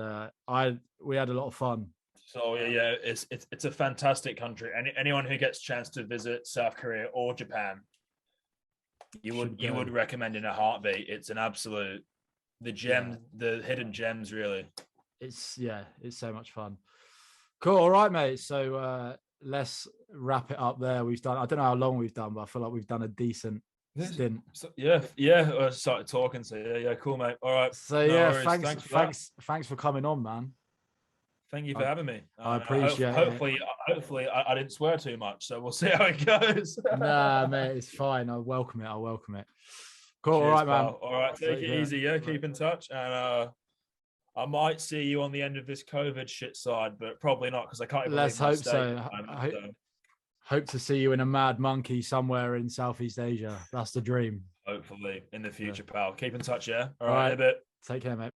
we had a lot of fun. So yeah, it's a fantastic country. Anyone who gets a chance to visit South Korea or Japan, you would recommend in a heartbeat. It's an absolute the hidden gems, really. It's so much fun. Cool. All right, mate. So let's wrap it up there. I don't know how long we've done, but I feel like we've done a decent stint. I started talking. So yeah, cool, mate. All right. So thanks for coming on, man. Thank you for having me. I appreciate it. Hopefully I didn't swear too much, so we'll see how it goes. Nah, mate, it's fine. I'll welcome it. Cool. Cheers, all right, pal. man. All right, take it easy. Yeah, keep in touch, and I might see you on the end of this COVID shit side, but probably not because I can't. Let's hope so. Hope to see you in a mad monkey somewhere in Southeast Asia. That's the dream. Hopefully in the future, pal. Keep in touch, yeah. All right. In a bit. Take care, mate.